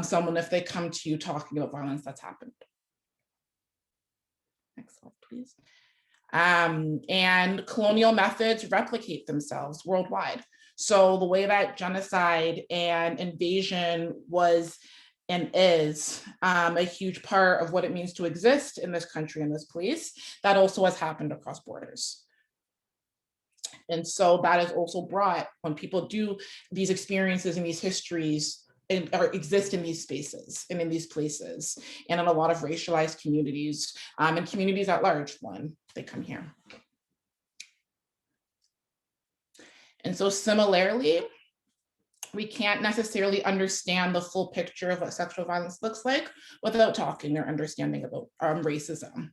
someone if they come to you talking about violence that's happened. Next slide, please. And colonial methods replicate themselves worldwide. So the way that genocide and invasion was and is a huge part of what it means to exist in this country, in this place, that also has happened across borders. And so that is also brought, when people do these experiences and these histories or exist in these spaces and in these places and in a lot of racialized communities and communities at large when they come here. And so similarly, we can't necessarily understand the full picture of what sexual violence looks like without talking or understanding about racism.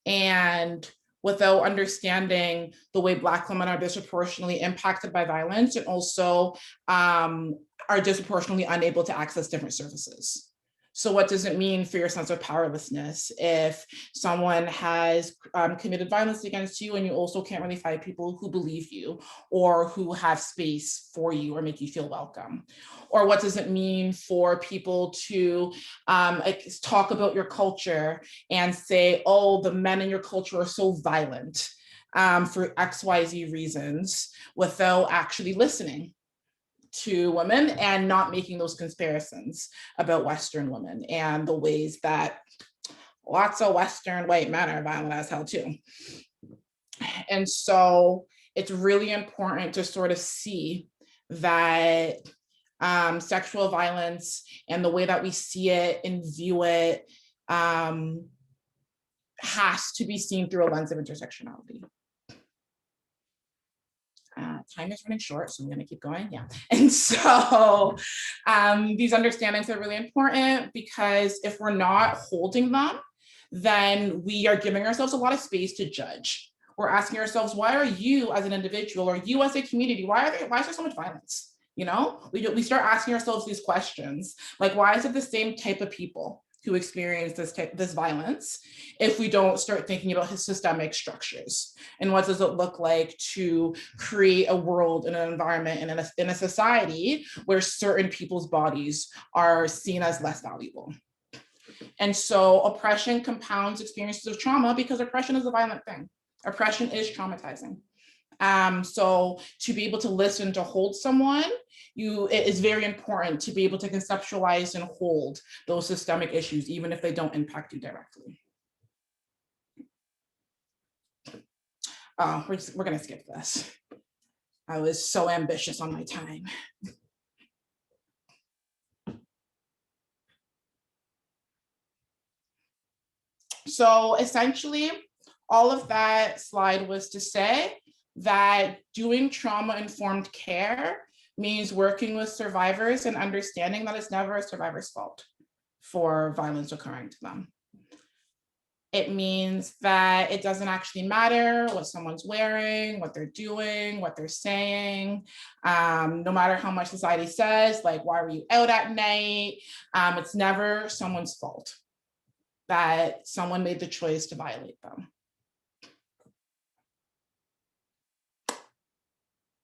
And without understanding the way Black women are disproportionately impacted by violence and also are disproportionately unable to access different services. So what does it mean for your sense of powerlessness if someone has committed violence against you and you also can't really find people who believe you or who have space for you or make you feel welcome? Or what does it mean for people to talk about your culture and say, oh, the men in your culture are so violent for XYZ reasons without actually listening to women and not making those comparisons about Western women and the ways that lots of Western white men are violent as hell too. And so it's really important to sort of see that sexual violence and the way that we see it and view it has to be seen through a lens of intersectionality. Time is running short, so I'm going to keep going. Yeah. And so these understandings are really important because if we're not holding them, then we are giving ourselves a lot of space to judge. We're asking ourselves, why are you as an individual or you as a community, why is there so much violence? You know, we start asking ourselves these questions, like, why is it the same type of people who experience this violence if we don't start thinking about his systemic structures and what does it look like to create a world and an environment and in a society where certain people's bodies are seen as less valuable. And so oppression compounds experiences of trauma because oppression is a violent thing. Oppression is traumatizing. So to be able to listen, to hold someone, it is very important to be able to conceptualize and hold those systemic issues, even if they don't impact you directly. We're gonna skip this. I was so ambitious on my time. So essentially, all of that slide was to say that doing trauma-informed care means working with survivors and understanding that it's never a survivor's fault for violence occurring to them. It means that it doesn't actually matter what someone's wearing, what they're doing, what they're saying, no matter how much society says, like, why were you out at night? It's never someone's fault that someone made the choice to violate them.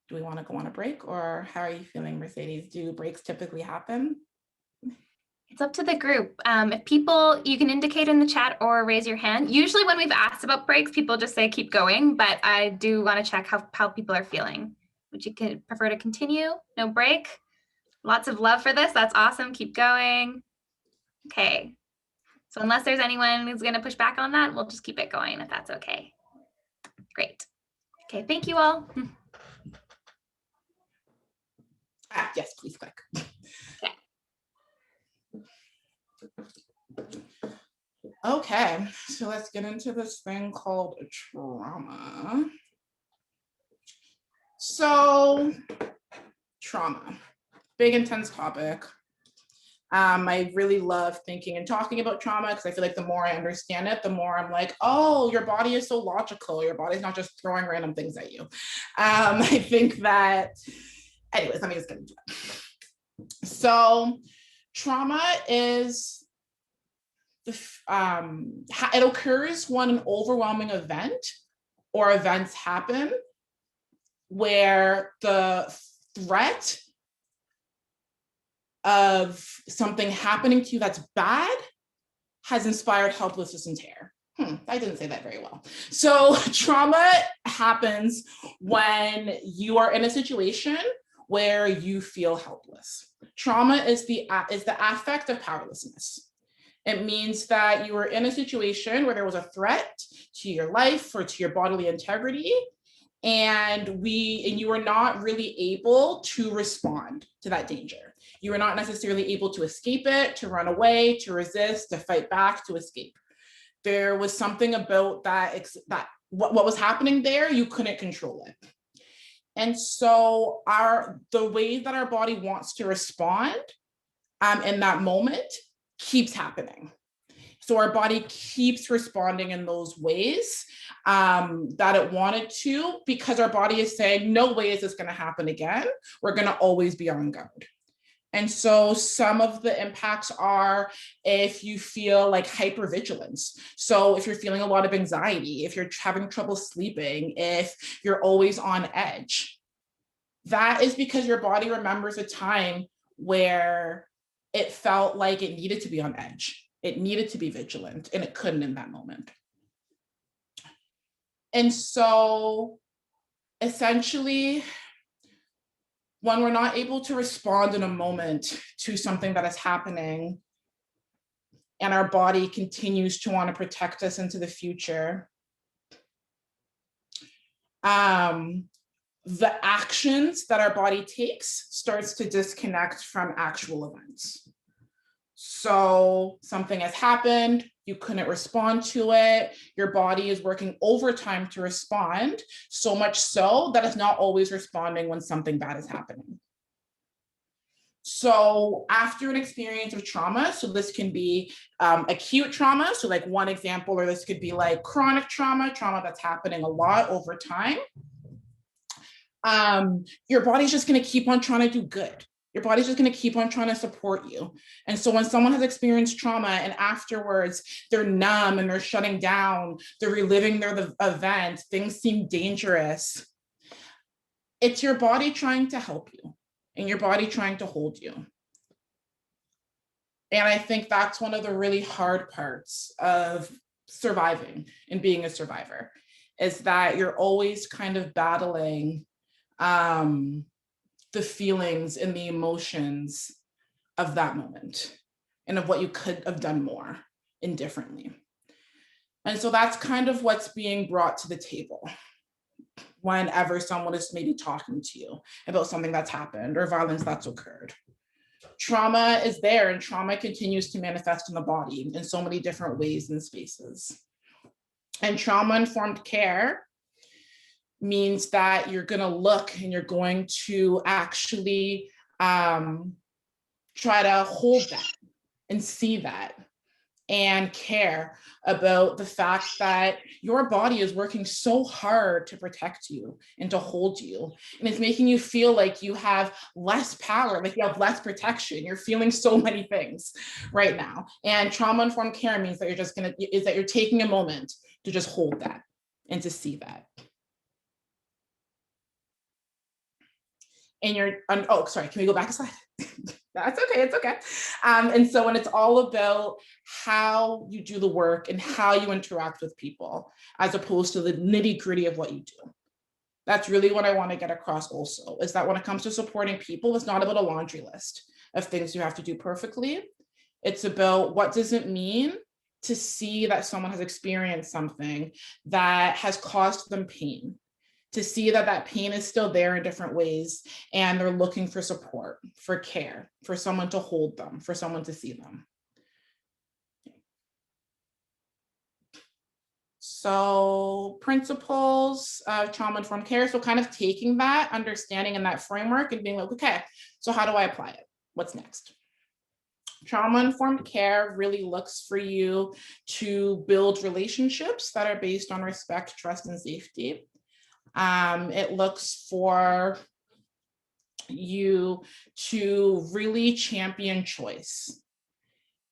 Do we want to go on a break, or how are you feeling, Mercedes? Do breaks typically happen? It's up to the group. If people, you can indicate in the chat or raise your hand. Usually when we've asked about breaks, people just say keep going, but I do want to check how people are feeling. Would you prefer to continue? No break? Lots of love for this. That's awesome. Keep going. Okay. So unless there's anyone who's going to push back on that, we'll just keep it going if that's okay. Great. Okay, thank you all. Yes, please click. Okay, so let's get into this thing called trauma. So, trauma, big intense topic. I really love thinking and talking about trauma because I feel like the more I understand it, the more I'm like, oh, your body is so logical. Your body's not just throwing random things at you. I think that, anyways, let me just get into it. So trauma is, it occurs when an overwhelming event or events happen where the threat of something happening to you that's bad has inspired helplessness and terror. I didn't say that very well. So trauma happens when you are in a situation where you feel helpless. Trauma is the affect of powerlessness. It means that you were in a situation where there was a threat to your life or to your bodily integrity, and you were not really able to respond to that danger. You were not necessarily able to escape it, to run away, to resist, to fight back, to escape. There was something about that what was happening there, you couldn't control it. And so the way that our body wants to respond in that moment keeps happening. So our body keeps responding in those ways that it wanted to, because our body is saying, no way is this going to happen again. We're going to always be on guard. And so some of the impacts are if you feel like hypervigilance. So if you're feeling a lot of anxiety, if you're having trouble sleeping, if you're always on edge, that is because your body remembers a time where it felt like it needed to be on edge. It needed to be vigilant, and it couldn't in that moment. And so essentially, when we're not able to respond in a moment to something that is happening, and our body continues to want to protect us into the future, the actions that our body takes starts to disconnect from actual events. So something has happened, you couldn't respond to it, your body is working overtime to respond, so much so that it's not always responding when something bad is happening. So after an experience of trauma, so this can be acute trauma, so like one example, or this could be like chronic trauma that's happening a lot over time, your body's just going to keep on trying to do good. Your body's just going to keep on trying to support you. And so when someone has experienced trauma and afterwards they're numb and they're shutting down, they're reliving their event, things seem dangerous, it's your body trying to help you and your body trying to hold you. And I think that's one of the really hard parts of surviving and being a survivor, is that you're always kind of battling the feelings and the emotions of that moment and of what you could have done more and differently. And so that's kind of what's being brought to the table whenever someone is maybe talking to you about something that's happened or violence that's occurred. Trauma is there, and trauma continues to manifest in the body in so many different ways and spaces. And trauma-informed care means that you're going to look and you're going to actually try to hold that and see that and care about the fact that your body is working so hard to protect you and to hold you. And it's making you feel like you have less power, like you have less protection. You're feeling so many things right now. And trauma-informed care means that you're taking a moment to just hold that and to see that. And oh, sorry, can we go back a slide? That's okay, it's okay. And so when it's all about how you do the work and how you interact with people, as opposed to the nitty-gritty of what you do. That's really what I want to get across also, is that when it comes to supporting people, it's not about a laundry list of things you have to do perfectly. It's about what does it mean to see that someone has experienced something that has caused them pain, to see that that pain is still there in different ways, and they're looking for support, for care, for someone to hold them, for someone to see them. So principles of trauma-informed care, so kind of taking that understanding and that framework and being like, okay, so how do I apply it? What's next? Trauma-informed care really looks for you to build relationships that are based on respect, trust, and safety. It looks for you to really champion choice,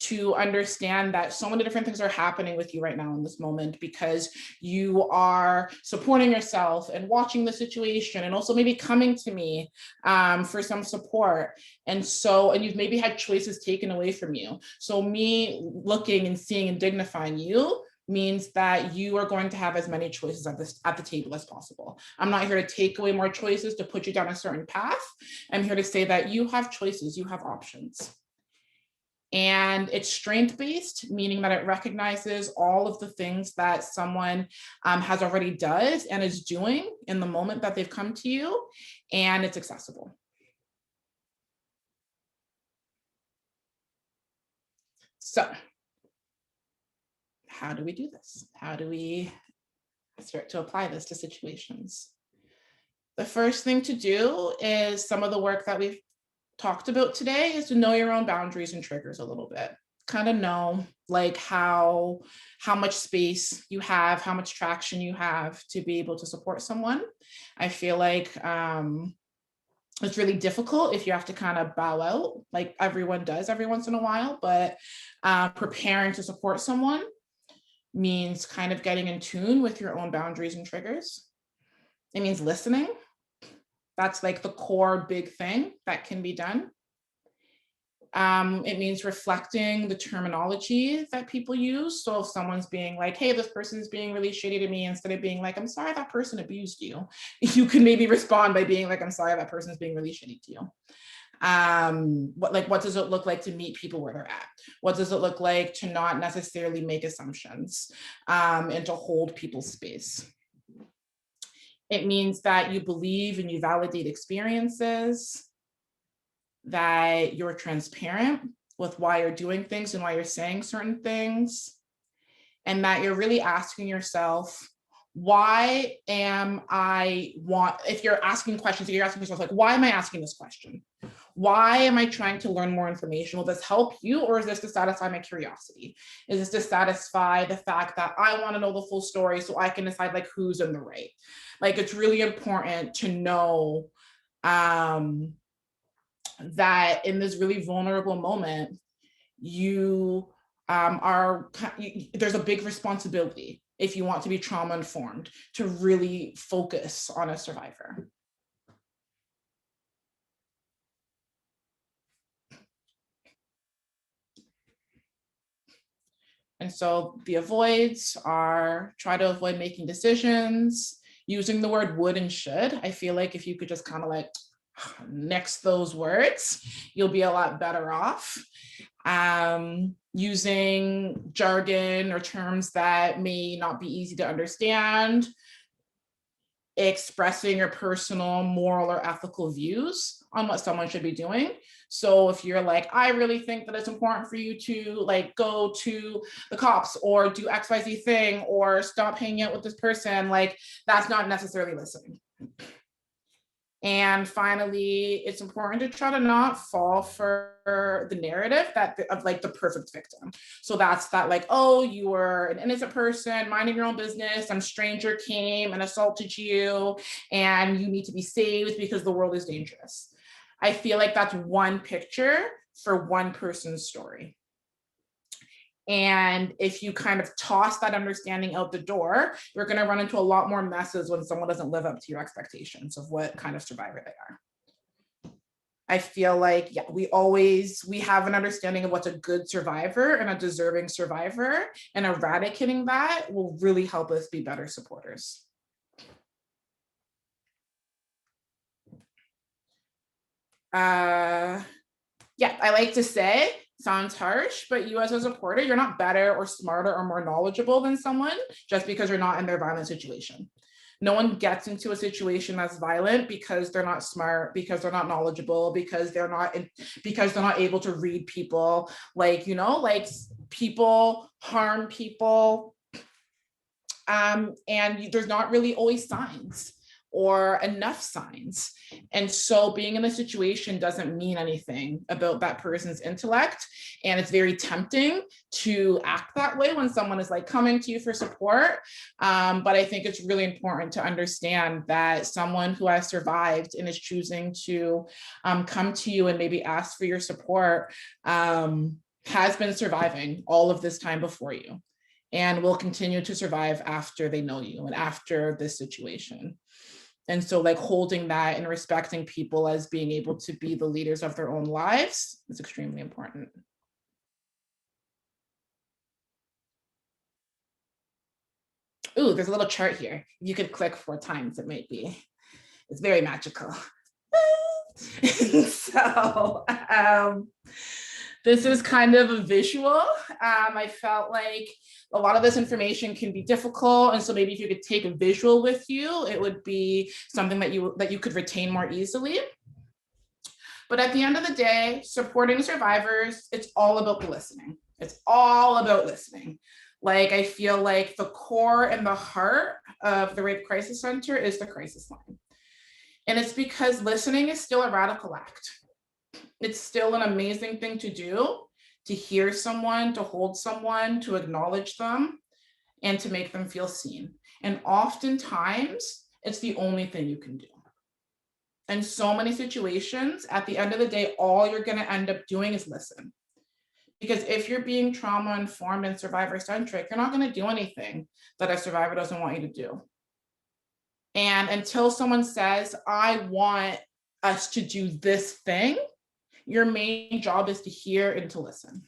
to understand that so many different things are happening with you right now in this moment because you are supporting yourself and watching the situation and also maybe coming to me for some support. And you've maybe had choices taken away from you. So me looking and seeing and dignifying you means that you are going to have as many choices at the table as possible. I'm not here to take away more choices to put you down a certain path. I'm here to say that you have choices, you have options. And it's strength-based, meaning that it recognizes all of the things that someone has already does and is doing in the moment that they've come to you, and it's accessible. So how do we do this? How do we start to apply this to situations? The first thing to do is some of the work that we've talked about today is to know your own boundaries and triggers a little bit. Kind of know like how much space you have, how much traction you have to be able to support someone. I feel like it's really difficult if you have to kind of bow out, like everyone does every once in a while, but preparing to support someone means kind of getting in tune with your own boundaries and triggers. It means listening. That's like the core big thing that can be done. It means reflecting the terminology that people use. So if someone's being like, hey, this person's being really shitty to me, instead of being like, I'm sorry that person abused you, you can maybe respond by being like, I'm sorry that person's being really shitty to you. What does it look like to meet people where they're at? What does it look like to not necessarily make assumptions and to hold people's space? It means that you believe and you validate experiences, that you're transparent with why you're doing things and why you're saying certain things, and that you're really asking yourself, why am I if you're asking questions, you're asking yourself, like, why am I asking this question? Why am I trying to learn more information? Will this help you, or is this to satisfy my curiosity? Is this to satisfy the fact that I want to know the full story so I can decide like who's in the right? Like, it's really important to know that in this really vulnerable moment, you there's a big responsibility if you want to be trauma informed to really focus on a survivor. And so the avoids are try to avoid making decisions, using the word would and should. I feel like if you could just kind of like nix those words, you'll be a lot better off. Using jargon or terms that may not be easy to understand, expressing your personal moral or ethical views on what someone should be doing. So if you're like, I really think that it's important for you to like go to the cops or do XYZ thing or stop hanging out with this person, like that's not necessarily listening. And finally, it's important to try to not fall for the narrative of like the perfect victim. So that's that like, oh, you were an innocent person minding your own business, some stranger came and assaulted you and you need to be saved because the world is dangerous. I feel like that's one picture for one person's story. And if you kind of toss that understanding out the door, you're going to run into a lot more messes when someone doesn't live up to your expectations of what kind of survivor they are. I feel like, yeah, we have an understanding of what's a good survivor and a deserving survivor, and eradicating that will really help us be better supporters. Yeah, I like to say, sounds harsh, but you as a supporter, you're not better or smarter or more knowledgeable than someone just because you're not in their violent situation. No one gets into a situation that's violent because they're not smart, because they're not knowledgeable, because they're not able to read people. Like, you know, like people harm people, and there's not really always signs or enough signs. And so being in a situation doesn't mean anything about that person's intellect. And it's very tempting to act that way when someone is like coming to you for support. But I think it's really important to understand that someone who has survived and is choosing to come to you and maybe ask for your support has been surviving all of this time before you and will continue to survive after they know you and after this situation. And so like holding that and respecting people as being able to be the leaders of their own lives is extremely important. Ooh, there's a little chart here. You could click 4 times, it might be. It's very magical. So this is kind of a visual. I felt like a lot of this information can be difficult. And so maybe if you could take a visual with you, it would be something that you could retain more easily. But at the end of the day, supporting survivors, it's all about the listening. It's all about listening. Like, I feel like the core and the heart of the Rape Crisis Center is the crisis line. And it's because listening is still a radical act. It's still an amazing thing to do, to hear someone, to hold someone, to acknowledge them, and to make them feel seen. And oftentimes, it's the only thing you can do. In so many situations, at the end of the day, all you're going to end up doing is listen. Because if you're being trauma-informed and survivor-centric, you're not going to do anything that a survivor doesn't want you to do. And until someone says, I want us to do this thing, your main job is to hear and to listen.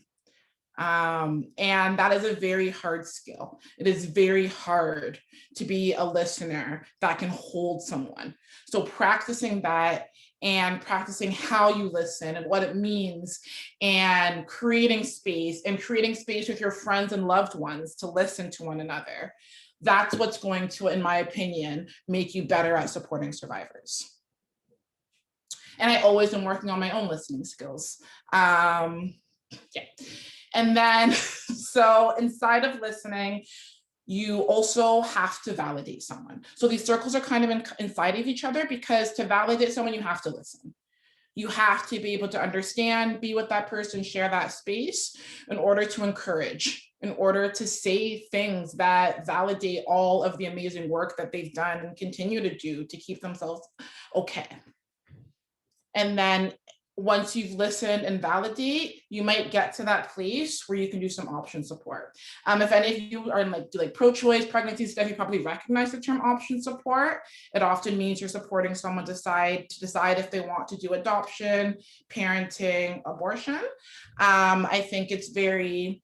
And that is a very hard skill. It is very hard to be a listener that can hold someone. So practicing that and practicing how you listen and what it means, and creating space with your friends and loved ones to listen to one another. That's what's going to, in my opinion, make you better at supporting survivors. And I always am working on my own listening skills. Yeah. And then, so inside of listening, you also have to validate someone. So these circles are kind of inside of each other, because to validate someone, you have to listen. You have to be able to understand, be with that person, share that space in order to encourage, in order to say things that validate all of the amazing work that they've done and continue to do to keep themselves okay. And then once you've listened and validate, you might get to that place where you can do some option support. If any of you are do pro-choice, pregnancy stuff, you probably recognize the term option support. It often means you're supporting someone to decide if they want to do adoption, parenting, abortion. I think it's very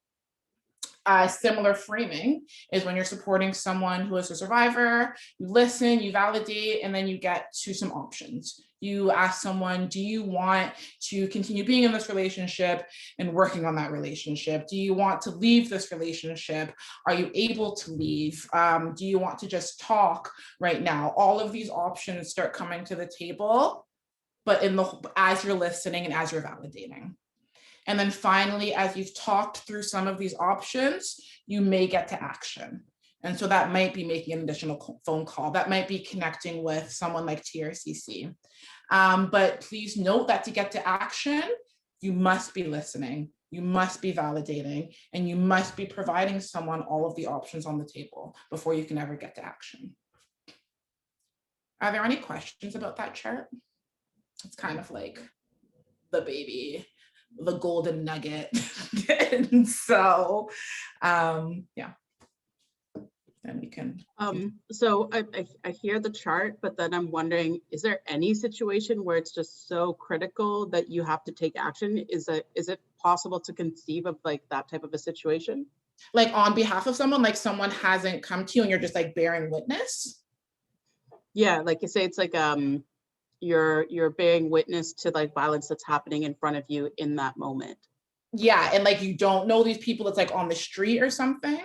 similar framing is when you're supporting someone who is a survivor, you listen, you validate, and then you get to some options. You ask someone, do you want to continue being in this relationship and working on that relationship? Do you want to leave this relationship? Are you able to leave? Do you want to just talk right now? All of these options start coming to the table, but as you're listening and as you're validating. And then finally, as you've talked through some of these options, you may get to action. And so that might be making an additional phone call. That might be connecting with someone like TRCC. But please note that to get to action, you must be listening, you must be validating, and you must be providing someone all of the options on the table before you can ever get to action. Are there any questions about that chart? It's kind of like the baby, the golden nugget. And so, yeah. Then we can. So I hear the chart, but then I'm wondering, is there any situation where it's just so critical that you have to take action? Is it possible to conceive of like that type of a situation? Like on behalf of someone, like someone hasn't come to you and you're just like bearing witness? Yeah, like you say, it's like you're bearing witness to like violence that's happening in front of you in that moment. Yeah, and like you don't know these people, it's like on the street or something.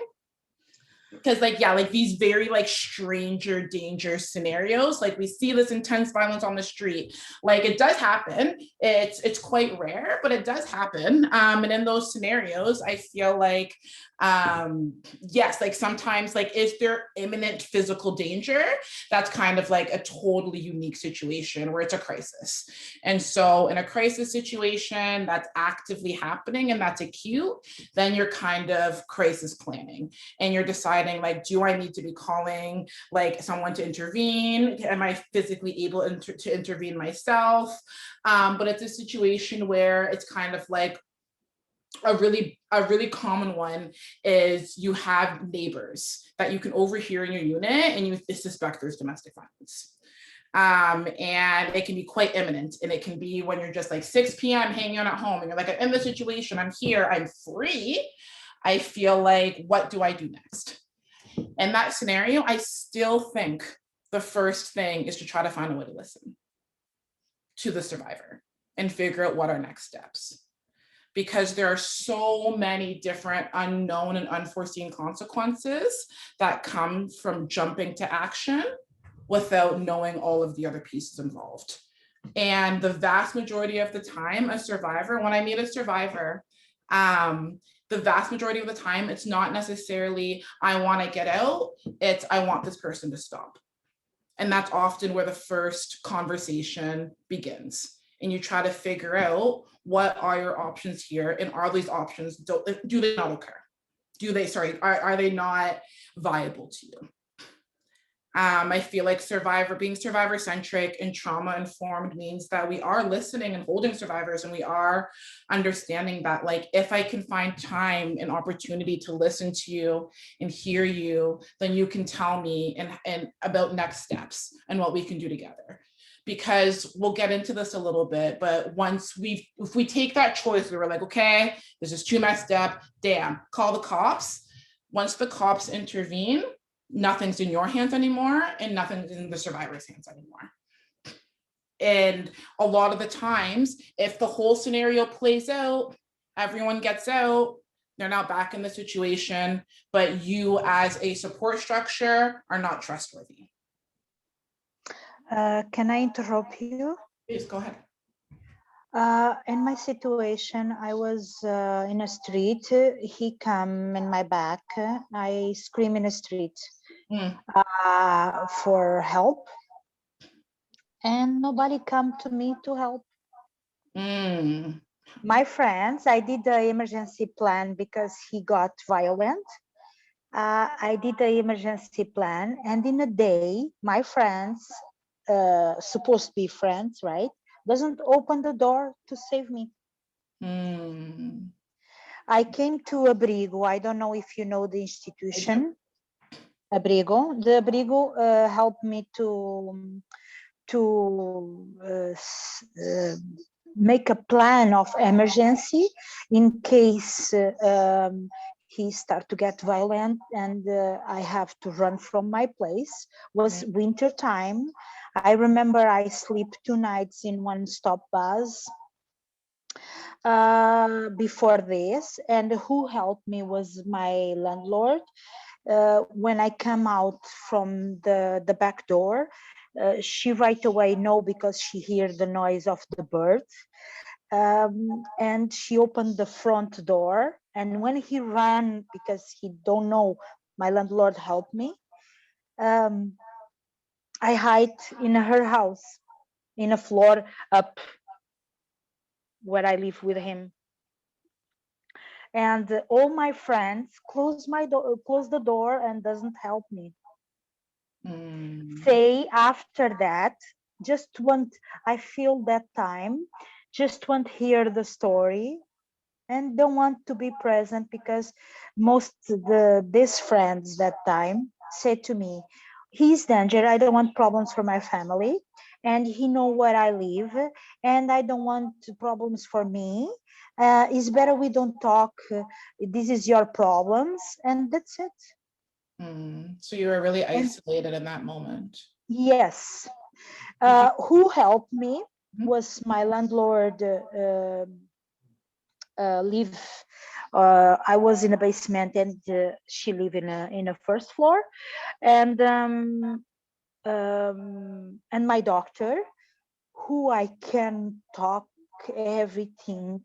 Because like, yeah, like these very like stranger danger scenarios, like we see this intense violence on the street, like it does happen. It's quite rare, but it does happen. And in those scenarios, I feel like, yes, like sometimes like, is there imminent physical danger? That's kind of like a totally unique situation where it's a crisis. And so in a crisis situation that's actively happening and that's acute, then you're kind of crisis planning and you're deciding like, do I need to be calling like someone to intervene? Am I physically able to intervene myself? But it's a situation where it's kind of like a really common one is you have neighbors that you can overhear in your unit and you suspect there's domestic violence. And it can be quite imminent, and it can be when you're just like 6 p.m. hanging out at home and you're like, I'm in this situation, I'm here, I'm free. I feel like, what do I do next? In that scenario, I still think the first thing is to try to find a way to listen to the survivor and figure out what are next steps. Because there are so many different unknown and unforeseen consequences that come from jumping to action without knowing all of the other pieces involved. And the vast majority of the time, a survivor, when I meet a survivor, the vast majority of the time, it's not necessarily, I want to get out, it's, I want this person to stop. And that's often where the first conversation begins. And you try to figure out what are your options here, and are these options, do they not occur? Are they not viable to you? I feel like being survivor-centric and trauma-informed means that we are listening and holding survivors, and we are understanding that, like, if I can find time and opportunity to listen to you and hear you, then you can tell me and about next steps and what we can do together. Because we'll get into this a little bit, but if we take that choice, we were like, okay, this is too messed up, damn, call the cops. Once the cops intervene, nothing's in your hands anymore and nothing's in the survivor's hands anymore. And a lot of the times, if the whole scenario plays out, everyone gets out, they're not back in the situation, but you as a support structure are not trustworthy. Can I interrupt you? Please, go ahead. In my situation, I was in a street. He come in my back. I scream in the street for help, and nobody come to me to help. My friends, I did the emergency plan because he got violent. I did the emergency plan, and in a day, my friends, supposed to be friends, right? Doesn't open the door to save me. I came to Abrigo. I don't know if you know the institution. Abrigo. The Abrigo helped me to make a plan of emergency in case he started to get violent, and I have to run from my place. Was winter time. I remember I sleep 2 nights in one stop bus before this, and who helped me was my landlord. When I come out from the back door, she right away know, because she heard the noise of the birds, and she opened the front door. And when he ran, because he don't know, my landlord helped me. I hide in her house, in a floor up where I live with him. And all my friends close the door and doesn't help me. Say after that, I feel that time, just want to hear the story and don't want to be present, because most these friends that time said to me, he's danger, I don't want problems for my family, and he know where I live, and I don't want problems for me. It's better we don't talk. This is your problems, and that's it. So you were really isolated in that moment. Yes. Who helped me was my landlord. I was in a basement, and she lived in a first floor, and my doctor, who I can talk everything.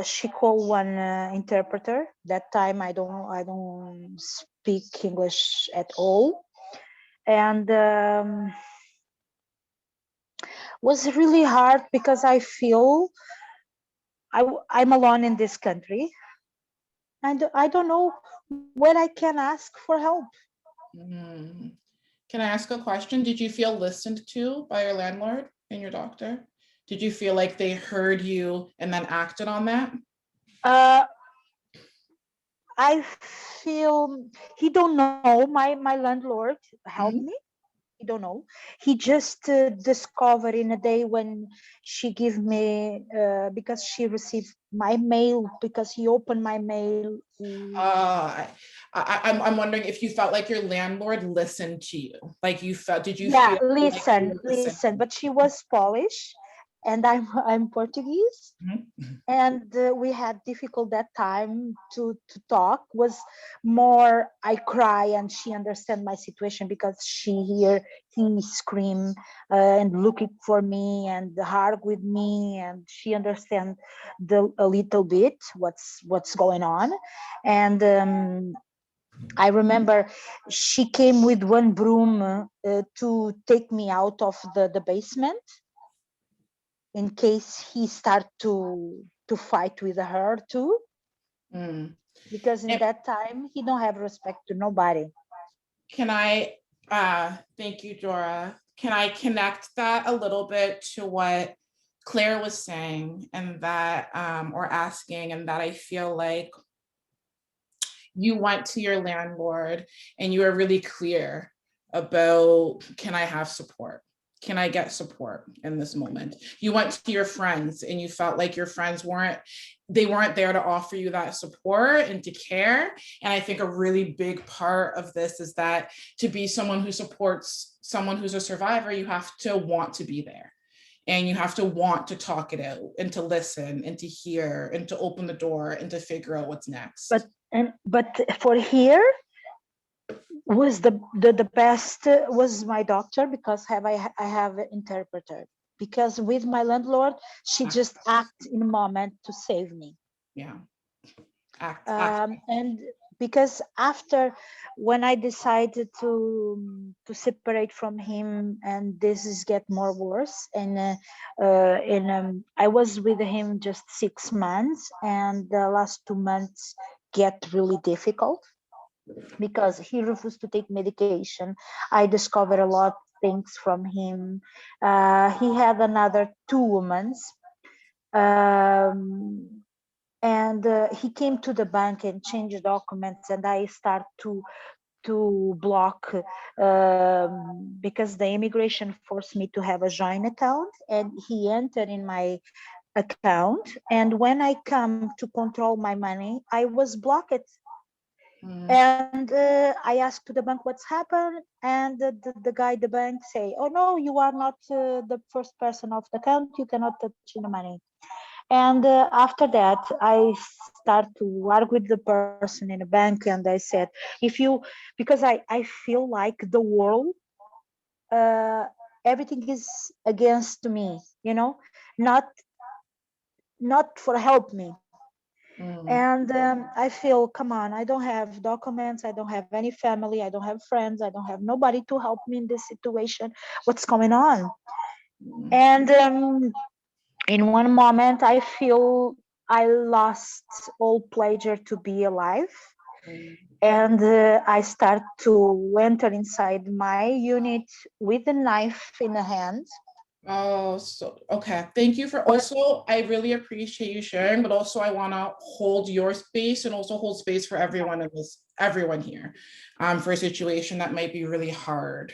She called one interpreter. That time I don't speak English at all, and was really hard, because I feel I'm alone in this country, and I don't know where I can ask for help. Can I ask a question? Did you feel listened to by your landlord and your doctor? Did you feel like they heard you and then acted on that? I feel he don't know. My landlord helped me. He don't know. He just discovered in a day when she gave me, because she received my mail, because he opened my mail. I'm wondering if you felt like your landlord listened to you. Like you felt, did you feel listen, listen, but she was Polish and I'm Portuguese. And we had difficult that time to talk. Was more I cry and she understand my situation, because she hear he scream and looking for me and hard with me, and she understand a little bit what's going on. And I remember she came with one broom to take me out of the basement, in case he start to fight with her too. Because in that time he don't have respect to nobody. Can I thank you, Dora. Can I connect that a little bit to what Claire was saying, and that or asking, and that I feel like you went to your landlord and you were really clear about, can I have support? Can I get support in this moment? You went to your friends and you felt like your friends weren't there to offer you that support and to care. And I think a really big part of this is that to be someone who supports someone who's a survivor, you have to want to be there. And you have to want to talk it out and to listen and to hear and to open the door and to figure out what's next. But for here was the best was my doctor, because I have an interpreter. Because with my landlord, she just act in a moment to save me. Yeah. And because after, when I decided to separate from him, and this is get more worse, and I was with him just 6 months, and the last 2 months get really difficult, because he refused to take medication. I discovered a lot of things from him. He had another 2 women, and he came to the bank and changed documents, and I start to block, because the immigration forced me to have a joint account, and he entered in my account, and when I come to control my money, I was blocked. And I asked to the bank what's happened, and the guy at the bank say, oh no, you are not the first person of the account, you cannot touch the money. And after that, I start to argue with the person in the bank, and I said, because I feel like the world, everything is against me, not for help me. And I feel, come on, I don't have documents, I don't have any family, I don't have friends, I don't have nobody to help me in this situation. What's going on? And in one moment, I feel I lost all pleasure to be alive. And I start to enter inside my unit with a knife in the hand. Oh, so okay. Thank you for also, I really appreciate you sharing, but also I want to hold your space and also hold space for everyone here, for a situation that might be really hard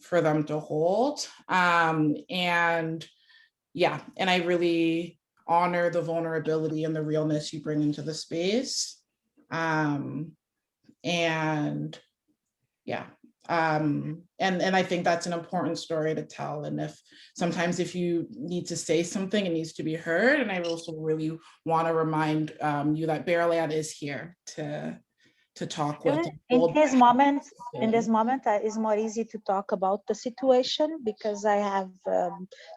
for them to hold. And yeah, and I really honor the vulnerability and the realness you bring into the space. And yeah. And I think that's an important story to tell. And sometimes if you need to say something, it needs to be heard. And I also really want to remind you that Bearland is here to talk with. In this moment, it's more easy to talk about the situation because I have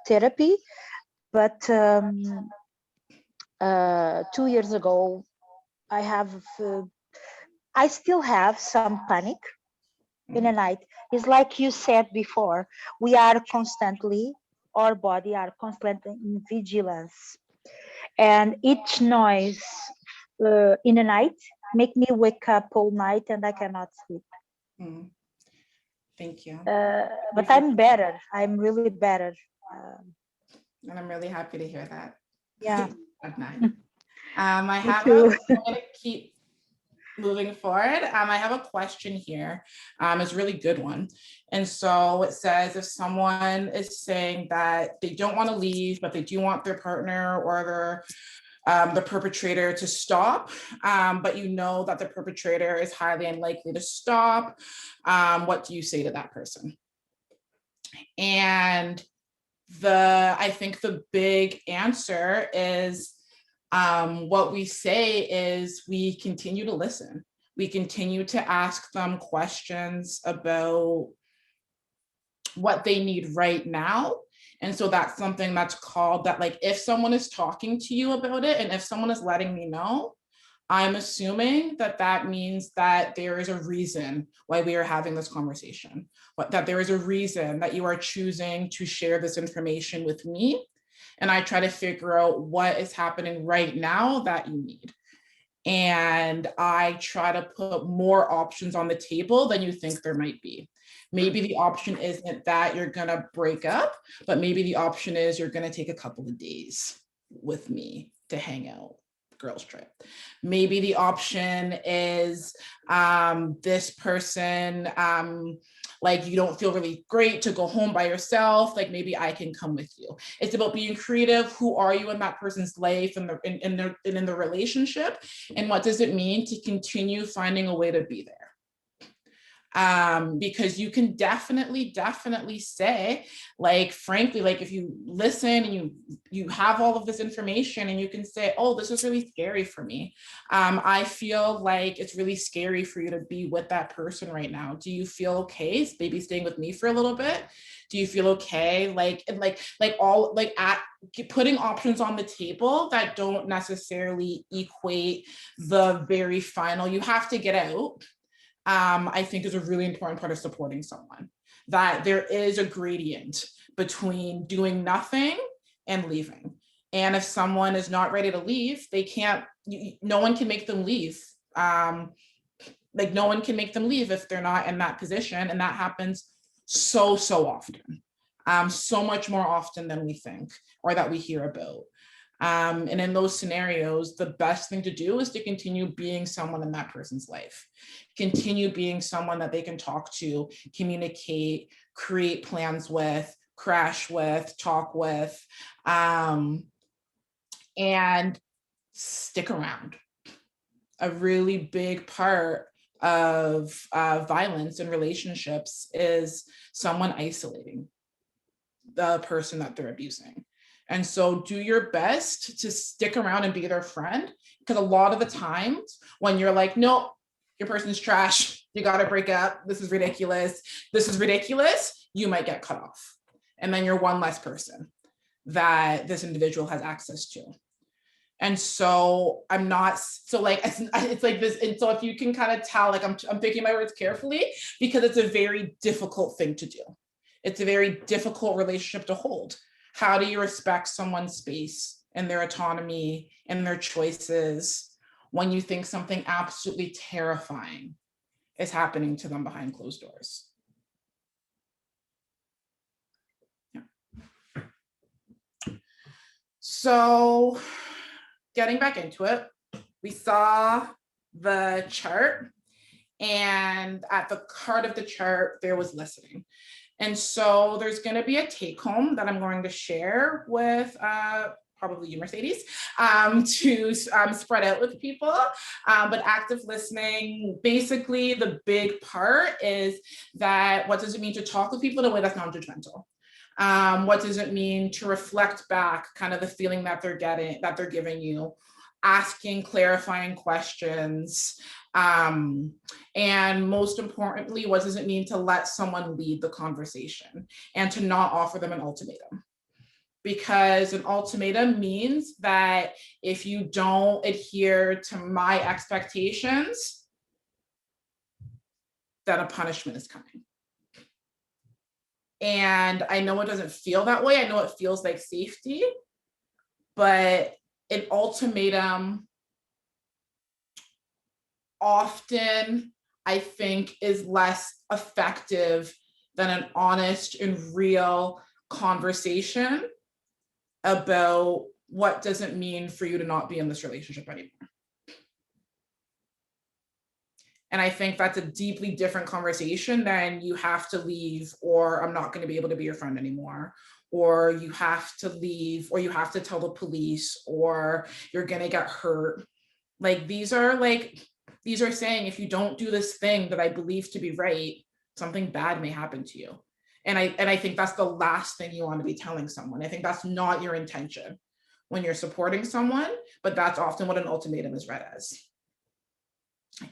therapy. But 2 years ago, I still have some panic in the night. It's like you said before, our body are constantly in vigilance. And each noise in the night make me wake up all night and I cannot sleep. Thank you. But I'm better. I'm really better. And I'm really happy to hear that. Yeah. At night. I'm going to keep moving forward. I have a question here. It's a really good one. And so it says, if someone is saying that they don't want to leave, but they do want their partner or the perpetrator to stop, but you know that the perpetrator is highly unlikely to stop, what do you say to that person? And I think the big answer is, what we say is we continue to listen. We continue to ask them questions about what they need right now. And so that's something that's called that, like, if someone is talking to you about it, and if someone is letting me know, I'm assuming that means that there is a reason why we are having this conversation, that there is a reason that you are choosing to share this information with me. And I try to figure out what is happening right now that you need. And I try to put more options on the table than you think there might be. Maybe the option isn't that you're gonna break up, but maybe the option is you're gonna take a couple of days with me to hang out, girls trip. Maybe the option is this person, like, you don't feel really great to go home by yourself, like maybe I can come with you. It's about being creative. Who are you in that person's life and in the relationship? And what does it mean to continue finding a way to be there? Because you can definitely say, like, frankly, like, if you listen and you have all of this information and you can say, oh, this is really scary for me. I feel like it's really scary for you to be with that person right now. Do you feel okay maybe staying with me for a little bit? Do you feel okay? Putting options on the table that don't necessarily equate the very final, you have to get out. I think is a really important part of supporting someone, that there is a gradient between doing nothing and leaving. And if someone is not ready to leave, no one can make them leave. No one can make them leave if they're not in that position. And that happens so often, so much more often than we think or that we hear about. And in those scenarios, the best thing to do is to continue being someone in that person's life. Continue being someone that they can talk to, communicate, create plans with, crash with, talk with. and stick around. A really big part of violence in relationships is someone isolating the person that they're abusing. And so do your best to stick around and be their friend, because a lot of the times when you're like, no, your person's trash, you got to break up, this is ridiculous, you might get cut off. And then you're one less person that this individual has access to. And so I'm not, so like, it's like this, and so if you can kind of tell, like I'm picking my words carefully, because it's a very difficult thing to do. It's a very difficult relationship to hold. How do you respect someone's space and their autonomy and their choices when you think something absolutely terrifying is happening to them behind closed doors? Yeah. So getting back into it, we saw the chart, and at the heart of the chart, there was listening. And so there's going to be a take home that I'm going to share with probably you, Mercedes, to spread out with people. But active listening, basically the big part is that what does it mean to talk with people in a way that's non-judgmental? What does it mean to reflect back kind of the feeling that they're getting, that they're giving you, asking clarifying questions, and most importantly, what does it mean to let someone lead the conversation and to not offer them an ultimatum? Because an ultimatum means that if you don't adhere to my expectations, then a punishment is coming. And I know it doesn't feel that way. I know it feels like safety, but an ultimatum often, I think, is less effective than an honest and real conversation about what does it mean for you to not be in this relationship anymore. And I think that's a deeply different conversation than you have to leave, or I'm not going to be able to be your friend anymore, or you have to leave, or you have to tell the police, or you're going to get hurt. These are saying, if you don't do this thing that I believe to be right, something bad may happen to you. And I think that's the last thing you want to be telling someone. I think that's not your intention when you're supporting someone, but that's often what an ultimatum is read as.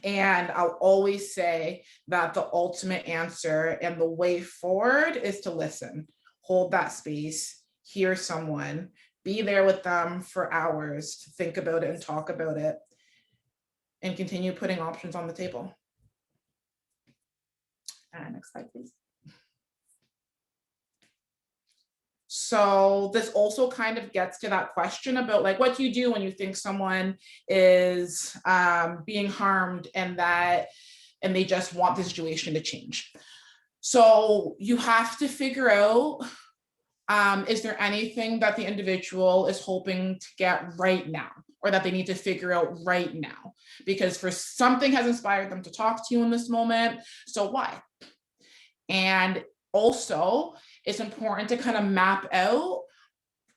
And I'll always say that the ultimate answer and the way forward is to listen, hold that space, hear someone, be there with them for hours to think about it and talk about it, and continue putting options on the table. Next slide, please. So this also kind of gets to that question about what do you do when you think someone is being harmed and they just want the situation to change. So you have to figure out, is there anything that the individual is hoping to get right now, or that they need to figure out right now? Because for something has inspired them to talk to you in this moment, so why? And also, it's important to kind of map out,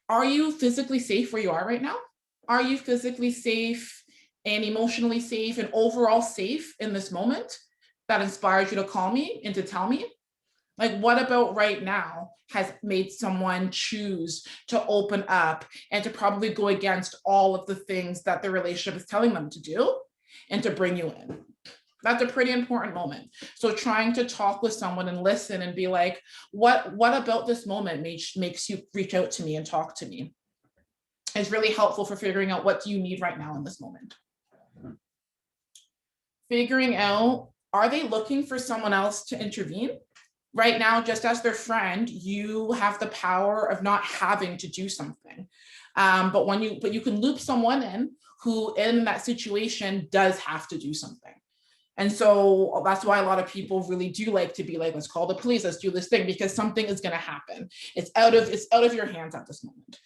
are you physically safe where you are right now? Are you physically safe and emotionally safe and overall safe in this moment that inspires you to call me and to tell me? What about right now has made someone choose to open up and to probably go against all of the things that the relationship is telling them to do and to bring you in? That's a pretty important moment. So trying to talk with someone and listen and be like, what about this moment makes you reach out to me and talk to me is really helpful for figuring out what do you need right now in this moment. Figuring out, are they looking for someone else to intervene? Right now, just as their friend, you have the power of not having to do something. But you can loop someone in who in that situation does have to do something. And so that's why a lot of people really do like to be like, let's call the police, let's do this thing, because something is going to happen. It's out of your hands at this moment.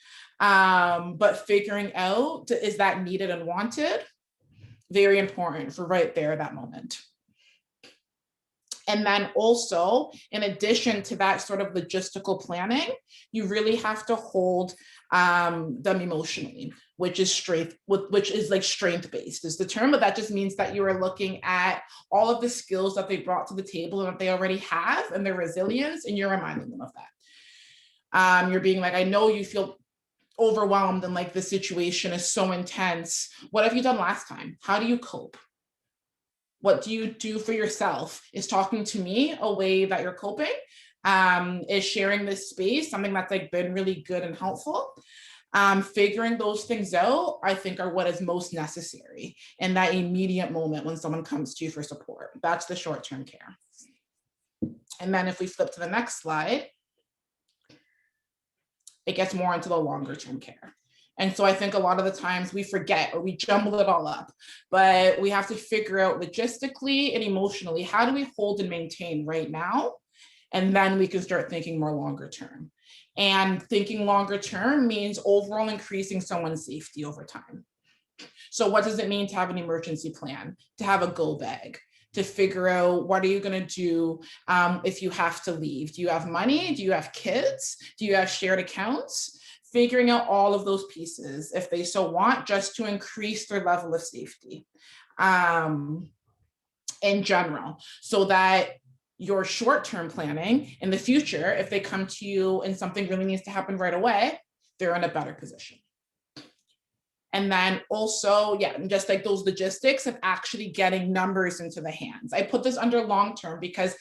But figuring out, is that needed and wanted? Very important for right there, that moment. And then also, in addition to that sort of logistical planning, you really have to hold them emotionally. which is like strength-based is the term, but that just means that you are looking at all of the skills that they brought to the table and that they already have and their resilience, and you're reminding them of that. You're being like, I know you feel overwhelmed and like the situation is so intense. What have you done last time? How do you cope? What do you do for yourself? Is talking to me a way that you're coping? Is sharing this space something that's like been really good and helpful? Figuring those things out, I think, are what is most necessary in that immediate moment when someone comes to you for support. That's the short-term care. And then if we flip to the next slide, it gets more into the longer-term care. And so I think a lot of the times we forget or we jumble it all up, but we have to figure out logistically and emotionally, how do we hold and maintain right now? And then we can start thinking more longer term. And thinking longer term means overall increasing someone's safety over time. So what does it mean to have an emergency plan, to have a go bag, to figure out what are you going to do if you have to leave? Do you have money? Do you have kids? Do you have shared accounts? Figuring out all of those pieces, if they so want, just to increase their level of safety in general, so that your short-term planning in the future, if they come to you and something really needs to happen right away, they're in a better position. And then also, yeah, just like those logistics of actually getting numbers into the hands. I put this under long-term because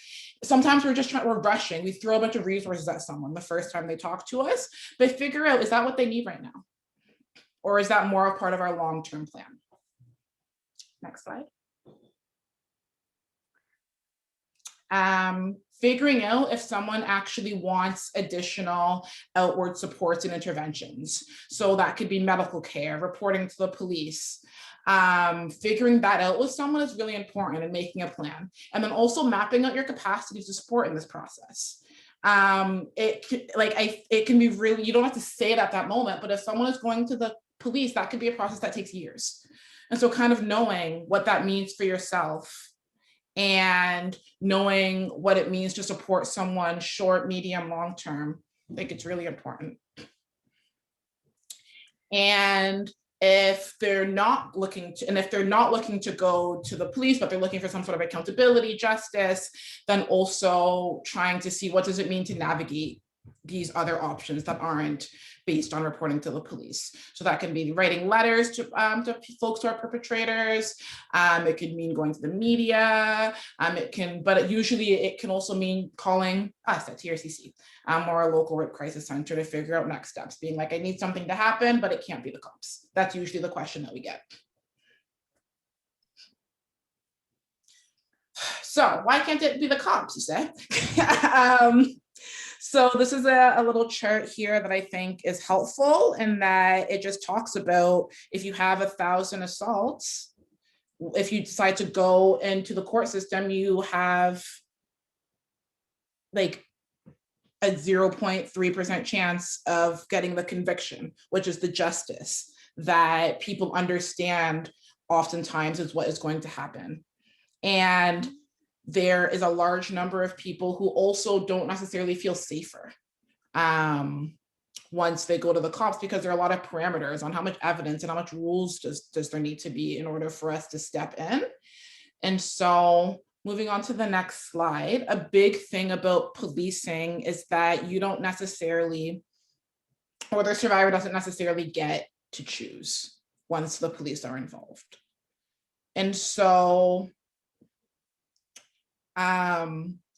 sometimes we're rushing. We throw a bunch of resources at someone the first time they talk to us, but figure out, is that what they need right now? Or is that more a part of our long-term plan? Next slide. Figuring out if someone actually wants additional outward supports and interventions. So that could be medical care, reporting to the police. Figuring that out with someone is really important and making a plan. And then also mapping out your capacities to support in this process. It can be really, you don't have to say it at that moment, but if someone is going to the police, that could be a process that takes years. And so kind of knowing what that means for yourself and knowing what it means to support someone short, medium, long term, I think it's really important. And if they're not looking to go to the police, but they're looking for some sort of accountability, justice, then also trying to see what does it mean to navigate these other options that aren't based on reporting to the police. So that can be writing letters to folks who are perpetrators. It could mean going to the media. But usually it can also mean calling us at TRCC or a local rape crisis center to figure out next steps, being like, I need something to happen, but it can't be the cops. That's usually the question that we get. So why can't it be the cops, you say? So this is a little chart here that I think is helpful in that it just talks about if you have 1,000 assaults, if you decide to go into the court system, you have like a 0.3% chance of getting the conviction, which is the justice that people understand oftentimes is what is going to happen. And there is a large number of people who also don't necessarily feel safer once they go to the cops, because there are a lot of parameters on how much evidence and how much rules does there need to be in order for us to step in. And so moving on to the next slide, a big thing about policing is that you don't necessarily, or the survivor doesn't necessarily get to choose once the police are involved. And so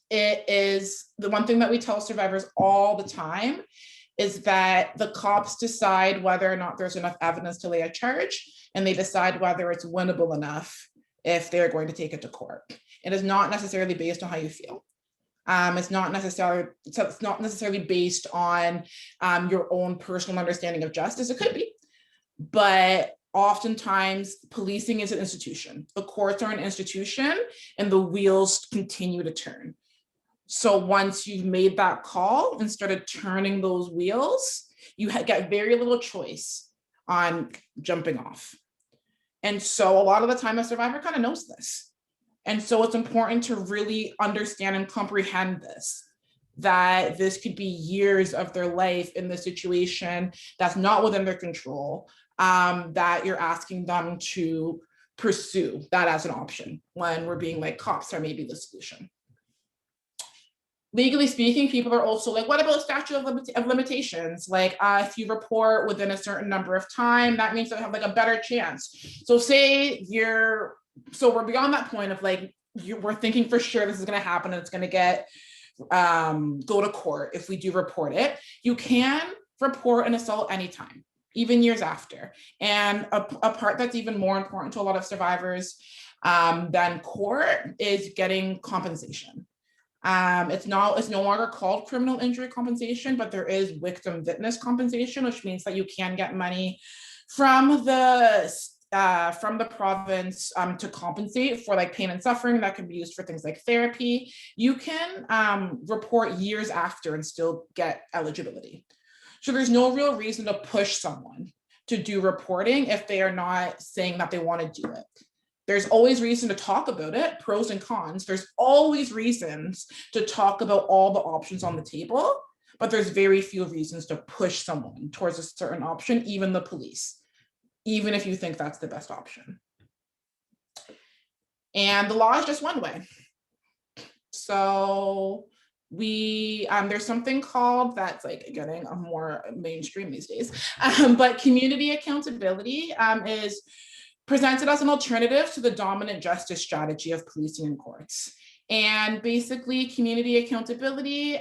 it is the one thing that we tell survivors all the time is that the cops decide whether or not there's enough evidence to lay a charge, and they decide whether it's winnable enough if they're going to take it to court. It is not necessarily based on how you feel. It's not necessarily based on your own personal understanding of justice. It could be, but oftentimes policing is an institution. The courts are an institution and the wheels continue to turn. So once you've made that call and started turning those wheels, you get very little choice on jumping off. And so a lot of the time a survivor kind of knows this. And so it's important to really understand and comprehend this, that this could be years of their life in the situation that's not within their control. that you're asking them to pursue that as an option when we're being like cops are maybe the solution. Legally speaking, people are also like, what about statute of limitations? Like if you report within a certain number of time, that means that you have like a better chance. So say so we're beyond that point of like, we're thinking for sure this is gonna happen and it's gonna get, go to court if we do report it. You can report an assault anytime, even years after. And a part that's even more important to a lot of survivors than court is getting compensation. It's no longer called criminal injury compensation, but there is victim witness compensation, which means that you can get money from the province to compensate for like pain and suffering that can be used for things like therapy. You can report years after and still get eligibility. So there's no real reason to push someone to do reporting if they are not saying that they want to do it. There's always reason to talk about it, pros and cons. There's always reasons to talk about all the options on the table, but there's very few reasons to push someone towards a certain option, even the police, even if you think that's the best option. And the law is just one way. So there's something called that's like getting a more mainstream these days, but community accountability is presented as an alternative to the dominant justice strategy of policing and courts. And basically community accountability,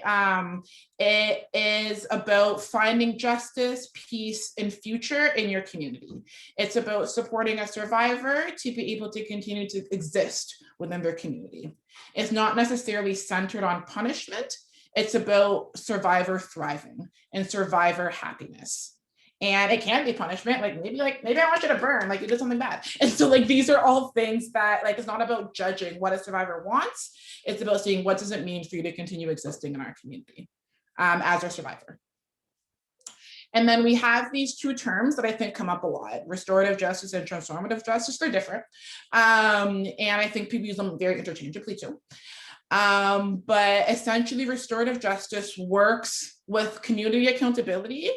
it is about finding justice, peace, and future in your community. It's about supporting a survivor to be able to continue to exist within their community. It's not necessarily centered on punishment. It's about survivor thriving and survivor happiness. And it can be punishment, like maybe I want you to burn, like you did something bad. And so like these are all things that like it's not about judging what a survivor wants. It's about seeing what does it mean for you to continue existing in our community as a survivor. And then we have these two terms that I think come up a lot: restorative justice and transformative justice. They're different. And I think people use them very interchangeably too. But essentially restorative justice works with community accountability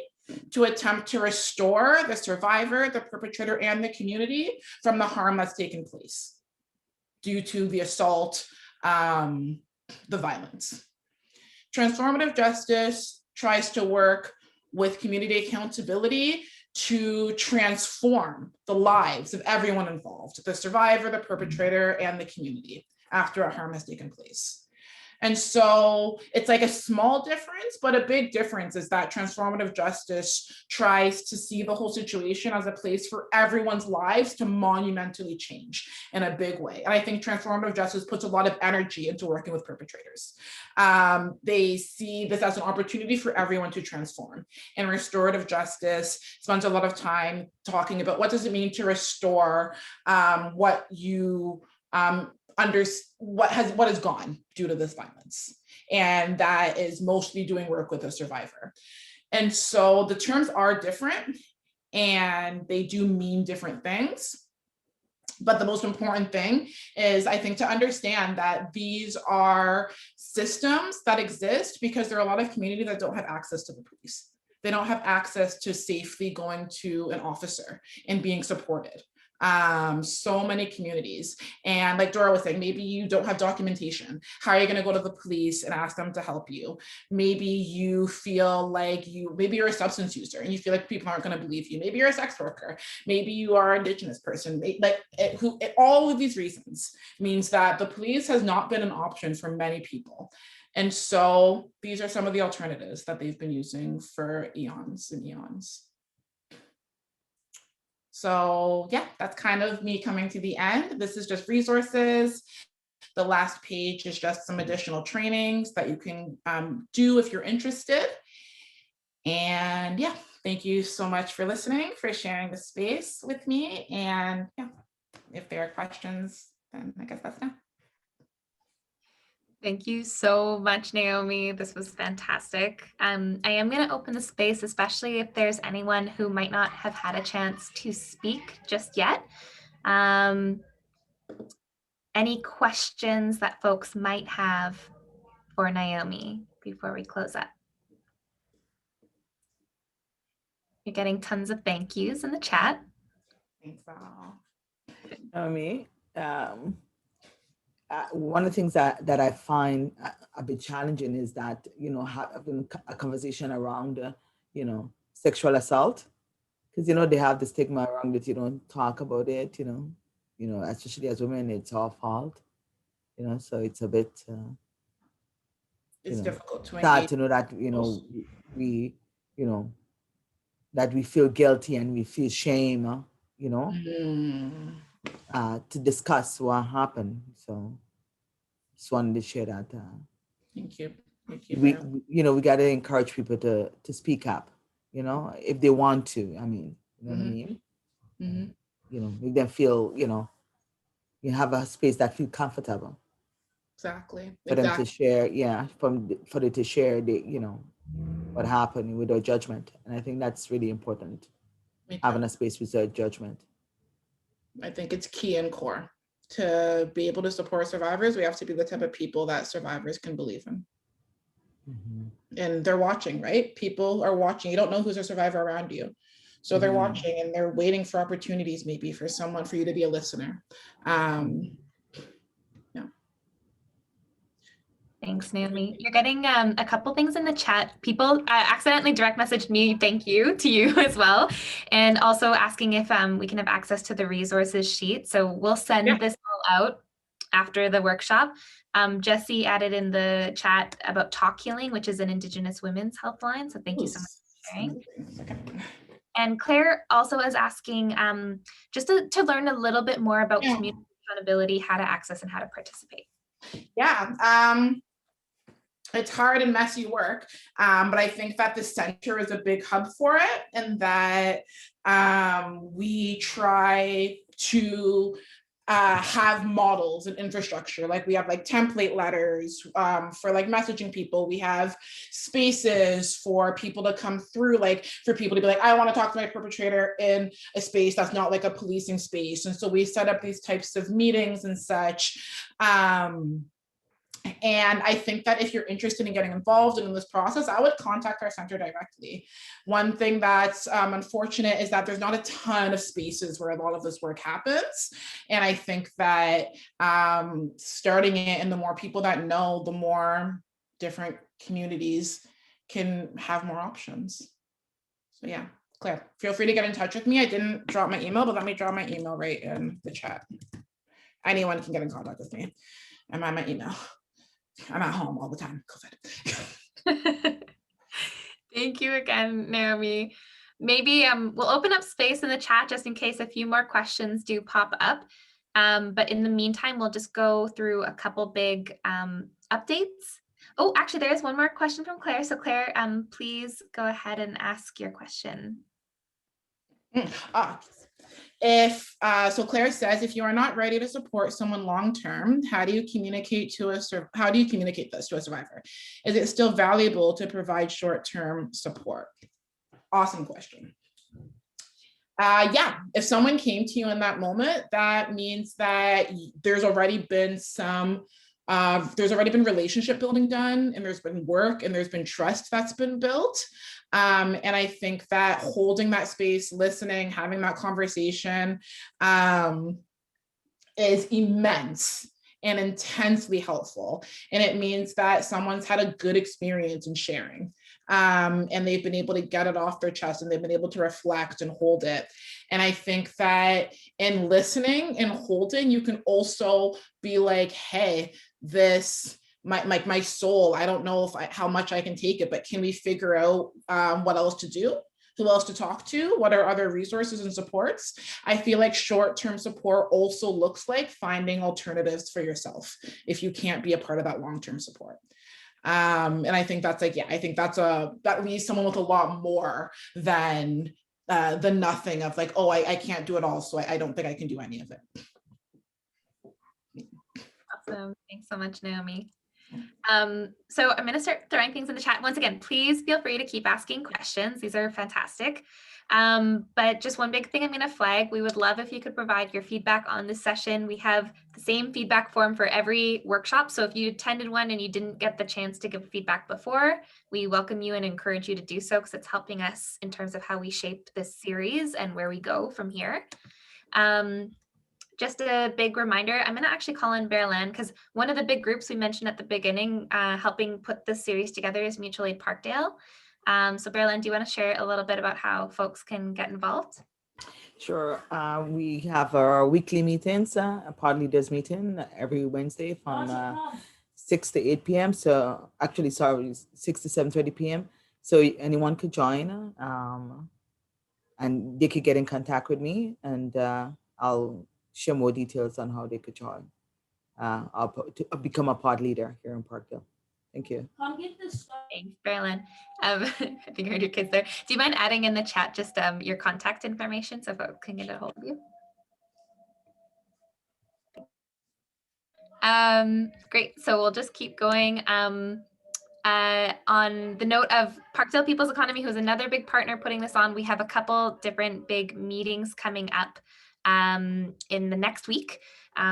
to attempt to restore the survivor, the perpetrator, and the community from the harm that's taken place due to the assault, the violence. Transformative justice tries to work with community accountability to transform the lives of everyone involved, the survivor, the perpetrator, and the community after a harm has taken place. And so it's like a small difference, but a big difference is that transformative justice tries to see the whole situation as a place for everyone's lives to monumentally change in a big way. And I think transformative justice puts a lot of energy into working with perpetrators. They see this as an opportunity for everyone to transform. And restorative justice spends a lot of time talking about what does it mean to restore what you what has gone due to this violence. And that is mostly doing work with a survivor. And so the terms are different and they do mean different things. But the most important thing is, I think, to understand that these are systems that exist because there are a lot of communities that don't have access to the police. They don't have access to safely going to an officer and being supported. So many communities. And like Dora was saying, maybe you don't have documentation. How are you going to go to the police and ask them to help you? Maybe you feel like maybe you're a substance user and you feel like people aren't going to believe you. Maybe you're a sex worker. Maybe you are an Indigenous person. All of these reasons means that the police has not been an option for many people. And so these are some of the alternatives that they've been using for eons and eons. So yeah, that's kind of me coming to the end. This is just resources. The last page is just some additional trainings that you can do if you're interested. And yeah, thank you so much for listening, for sharing the space with me. And yeah, if there are questions, then I guess that's now. Thank you so much, Naomi. This was fantastic. I am going to open the space, especially if there's anyone who might not have had a chance to speak just yet. Any questions that folks might have for Naomi before we close up? You're getting tons of thank yous in the chat. Thanks, all. One of the things that I find a bit challenging is that, having a conversation around, sexual assault, because, they have the stigma around it. You don't talk about it, especially as women, it's our fault, so it's a bit, It's difficult to sad engage. to know that, we, that we feel guilty and we feel shame, to discuss what happened. So just wanted to share that. Thank you. Thank you. We got to encourage people to speak up, if they want to. I mean, you know what I mean? Mm-hmm. Make them feel, you have a space that feel comfortable. Exactly. For them to share, for them to share what happened without judgment. And I think that's really important. Having a space without judgment. I think it's key and core to be able to support survivors. We have to be the type of people that survivors can believe in. And they're watching, right? People are watching. You don't know who's a survivor around you. So they're watching and they're waiting for opportunities, maybe for you to be a listener. Thanks, Naomi. You're getting a couple things in the chat. People accidentally direct messaged me, thank you to you as well. And also asking if we can have access to the resources sheet. So we'll send this all out after the workshop. Jessie added in the chat about Talk Healing, which is an Indigenous women's helpline. So thank you so much for sharing. And Claire also is asking just to learn a little bit more about community accountability, how to access and how to participate. Yeah. It's hard and messy work, but I think that the center is a big hub for it, and that we try to have models and infrastructure. Like we have like template letters for like messaging people. We have spaces for people to come through, like for people to be like, I want to talk to my perpetrator in a space that's not like a policing space. And so we set up these types of meetings and such. And I think that if you're interested in getting involved in this process, I would contact our center directly. One thing that's unfortunate is that there's not a ton of spaces where a lot of this work happens. And I think that starting it, and the more people that know, the more different communities can have more options. So yeah, Claire, feel free to get in touch with me. I didn't drop my email, but let me drop my email right in the chat. Anyone can get in contact with me. I'm on my email. I'm at home all the time, COVID. Thank you again, Naomi. Maybe we'll open up space in the chat just in case a few more questions do pop up. But in the meantime, we'll just go through a couple big updates. Oh, actually, there is one more question from Claire. So Claire, please go ahead and ask your question. So Claire says, if you are not ready to support someone long-term, how do you communicate this to a survivor? Is it still valuable to provide short-term support? Awesome question. Yeah, if someone came to you in that moment, that means that there's already been relationship building done, and there's been work, and there's been trust that's been built. And I think that holding that space, listening, having that conversation is immense and intensely helpful. And it means that someone's had a good experience in sharing. And they've been able to get it off their chest, and they've been able to reflect and hold it. And I think that in listening and holding, you can also be like, hey, my soul, I don't know how much I can take it, but can we figure out what else to do? Who else to talk to? What are other resources and supports? I feel like short-term support also looks like finding alternatives for yourself if you can't be a part of that long-term support. And I think that's that leaves someone with a lot more than the nothing of like, oh, I can't do it all, so I don't think I can do any of it. Awesome. Thanks so much, Naomi. So I'm going to start throwing things in the chat. Once again, please feel free to keep asking questions. These are fantastic. But just one big thing I'm going to flag, we would love if you could provide your feedback on this session. We have the same feedback form for every workshop. So if you attended one and you didn't get the chance to give feedback before, we welcome you and encourage you to do so because it's helping us in terms of how we shape this series and where we go from here. Just a big reminder, I'm going to actually call in Berlin because one of the big groups we mentioned at the beginning helping put this series together is Mutual Aid Parkdale. So Berlin, do you want to share a little bit about how folks can get involved? Sure. We have our weekly meetings, a pod leaders meeting every Wednesday from 6 to 8 p.m. So actually, sorry, 6 to 7:30 p.m. So anyone could join and they could get in contact with me and I'll share more details on how they could join. To become a pod leader here in Parkdale. Thank you. Thanks, Berlin. I think you heard your kids there. Do you mind adding in the chat just your contact information so folks can get a hold of you? Great. So we'll just keep going. On the note of Parkdale People's Economy, who's another big partner putting this on, we have a couple different big meetings coming up in the next week.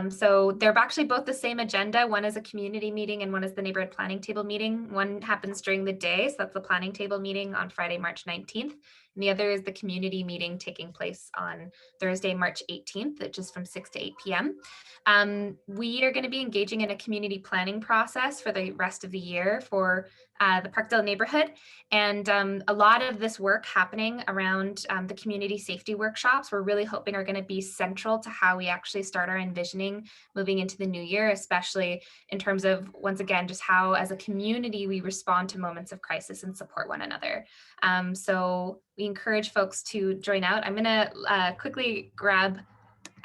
So they're actually both the same agenda. One is a community meeting and one is the neighborhood planning table meeting. One happens during the day, so that's the planning table meeting on Friday, March 19th. And the other is the community meeting taking place on Thursday, March 18th, which is from 6 to 8 p.m. We are going to be engaging in a community planning process for the rest of the year for the Parkdale neighborhood. And a lot of this work happening around the community safety workshops, we're really hoping are going to be central to how we actually start our envisioning moving into the new year, especially in terms of, once again, just how as a community we respond to moments of crisis and support one another. So we encourage folks to join out. I'm going to quickly grab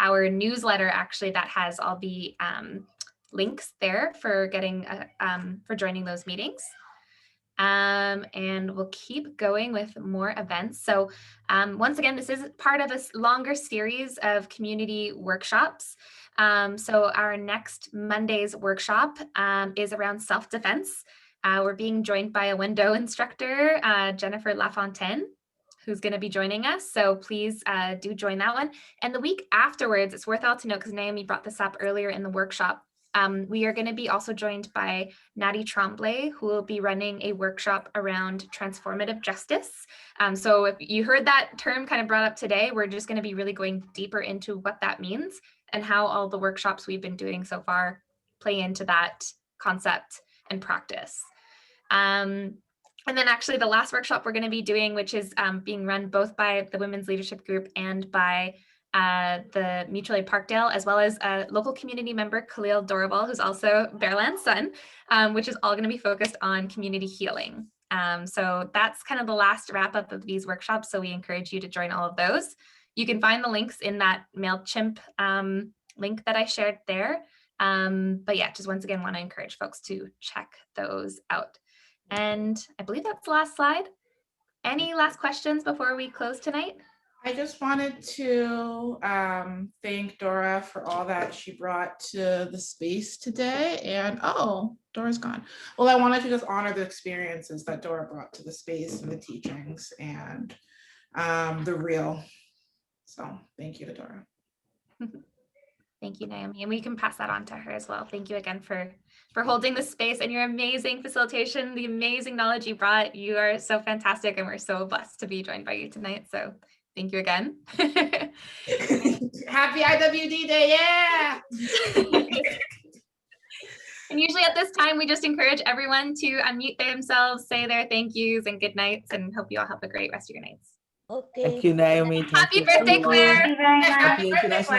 our newsletter actually that has all the links there for getting for joining those meetings. And we'll keep going with more events. So once again, this is part of a longer series of community workshops. So our next Monday's workshop is around self-defense. We're being joined by a window instructor, Jennifer Lafontaine, who's going to be joining us. So please do join that one. And the week afterwards, it's worthwhile to note, because Naomi brought this up earlier in the workshop, we are going to be also joined by Natty Tremblay, who will be running a workshop around transformative justice. So if you heard that term kind of brought up today, we're just going to be really going deeper into what that means and how all the workshops we've been doing so far play into that concept and practice. And then actually the last workshop we're going to be doing, which is being run both by the Women's Leadership Group and by the Mutual Aid Parkdale, as well as a local community member, Khalil Dorival, who's also Berlan's son, which is all going to be focused on community healing. So that's kind of the last wrap up of these workshops. So we encourage you to join all of those. You can find the links in that MailChimp link that I shared there. But yeah, just once again, want to encourage folks to check those out. And I believe that's the last slide. Any last questions before we close tonight? I just wanted to thank Dora for all that she brought to the space today. And oh, Dora's gone. Well, I wanted to just honor the experiences that Dora brought to the space and the teachings and the real. So thank you to Dora. Thank you, Naomi. And we can pass that on to her as well. Thank you again for holding the space and your amazing facilitation, the amazing knowledge you brought. You are so fantastic and we're so blessed to be joined by you tonight. So thank you again. Happy IWD Day, yeah! And usually at this time, we just encourage everyone to unmute themselves, say their thank yous and good nights, and hope you all have a great rest of your nights. Okay. Thank you, Naomi. Happy birthday, Claire. Happy International.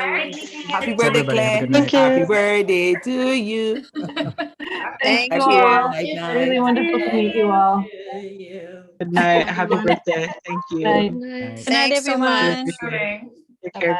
Happy birthday, Everybody have a Claire. good night. Happy birthday to you. Thank you Everyone, all. night, night. Really wonderful to meet you all. Good night. Happy birthday. Thank you. Night. Night. Good night, everyone. Take care.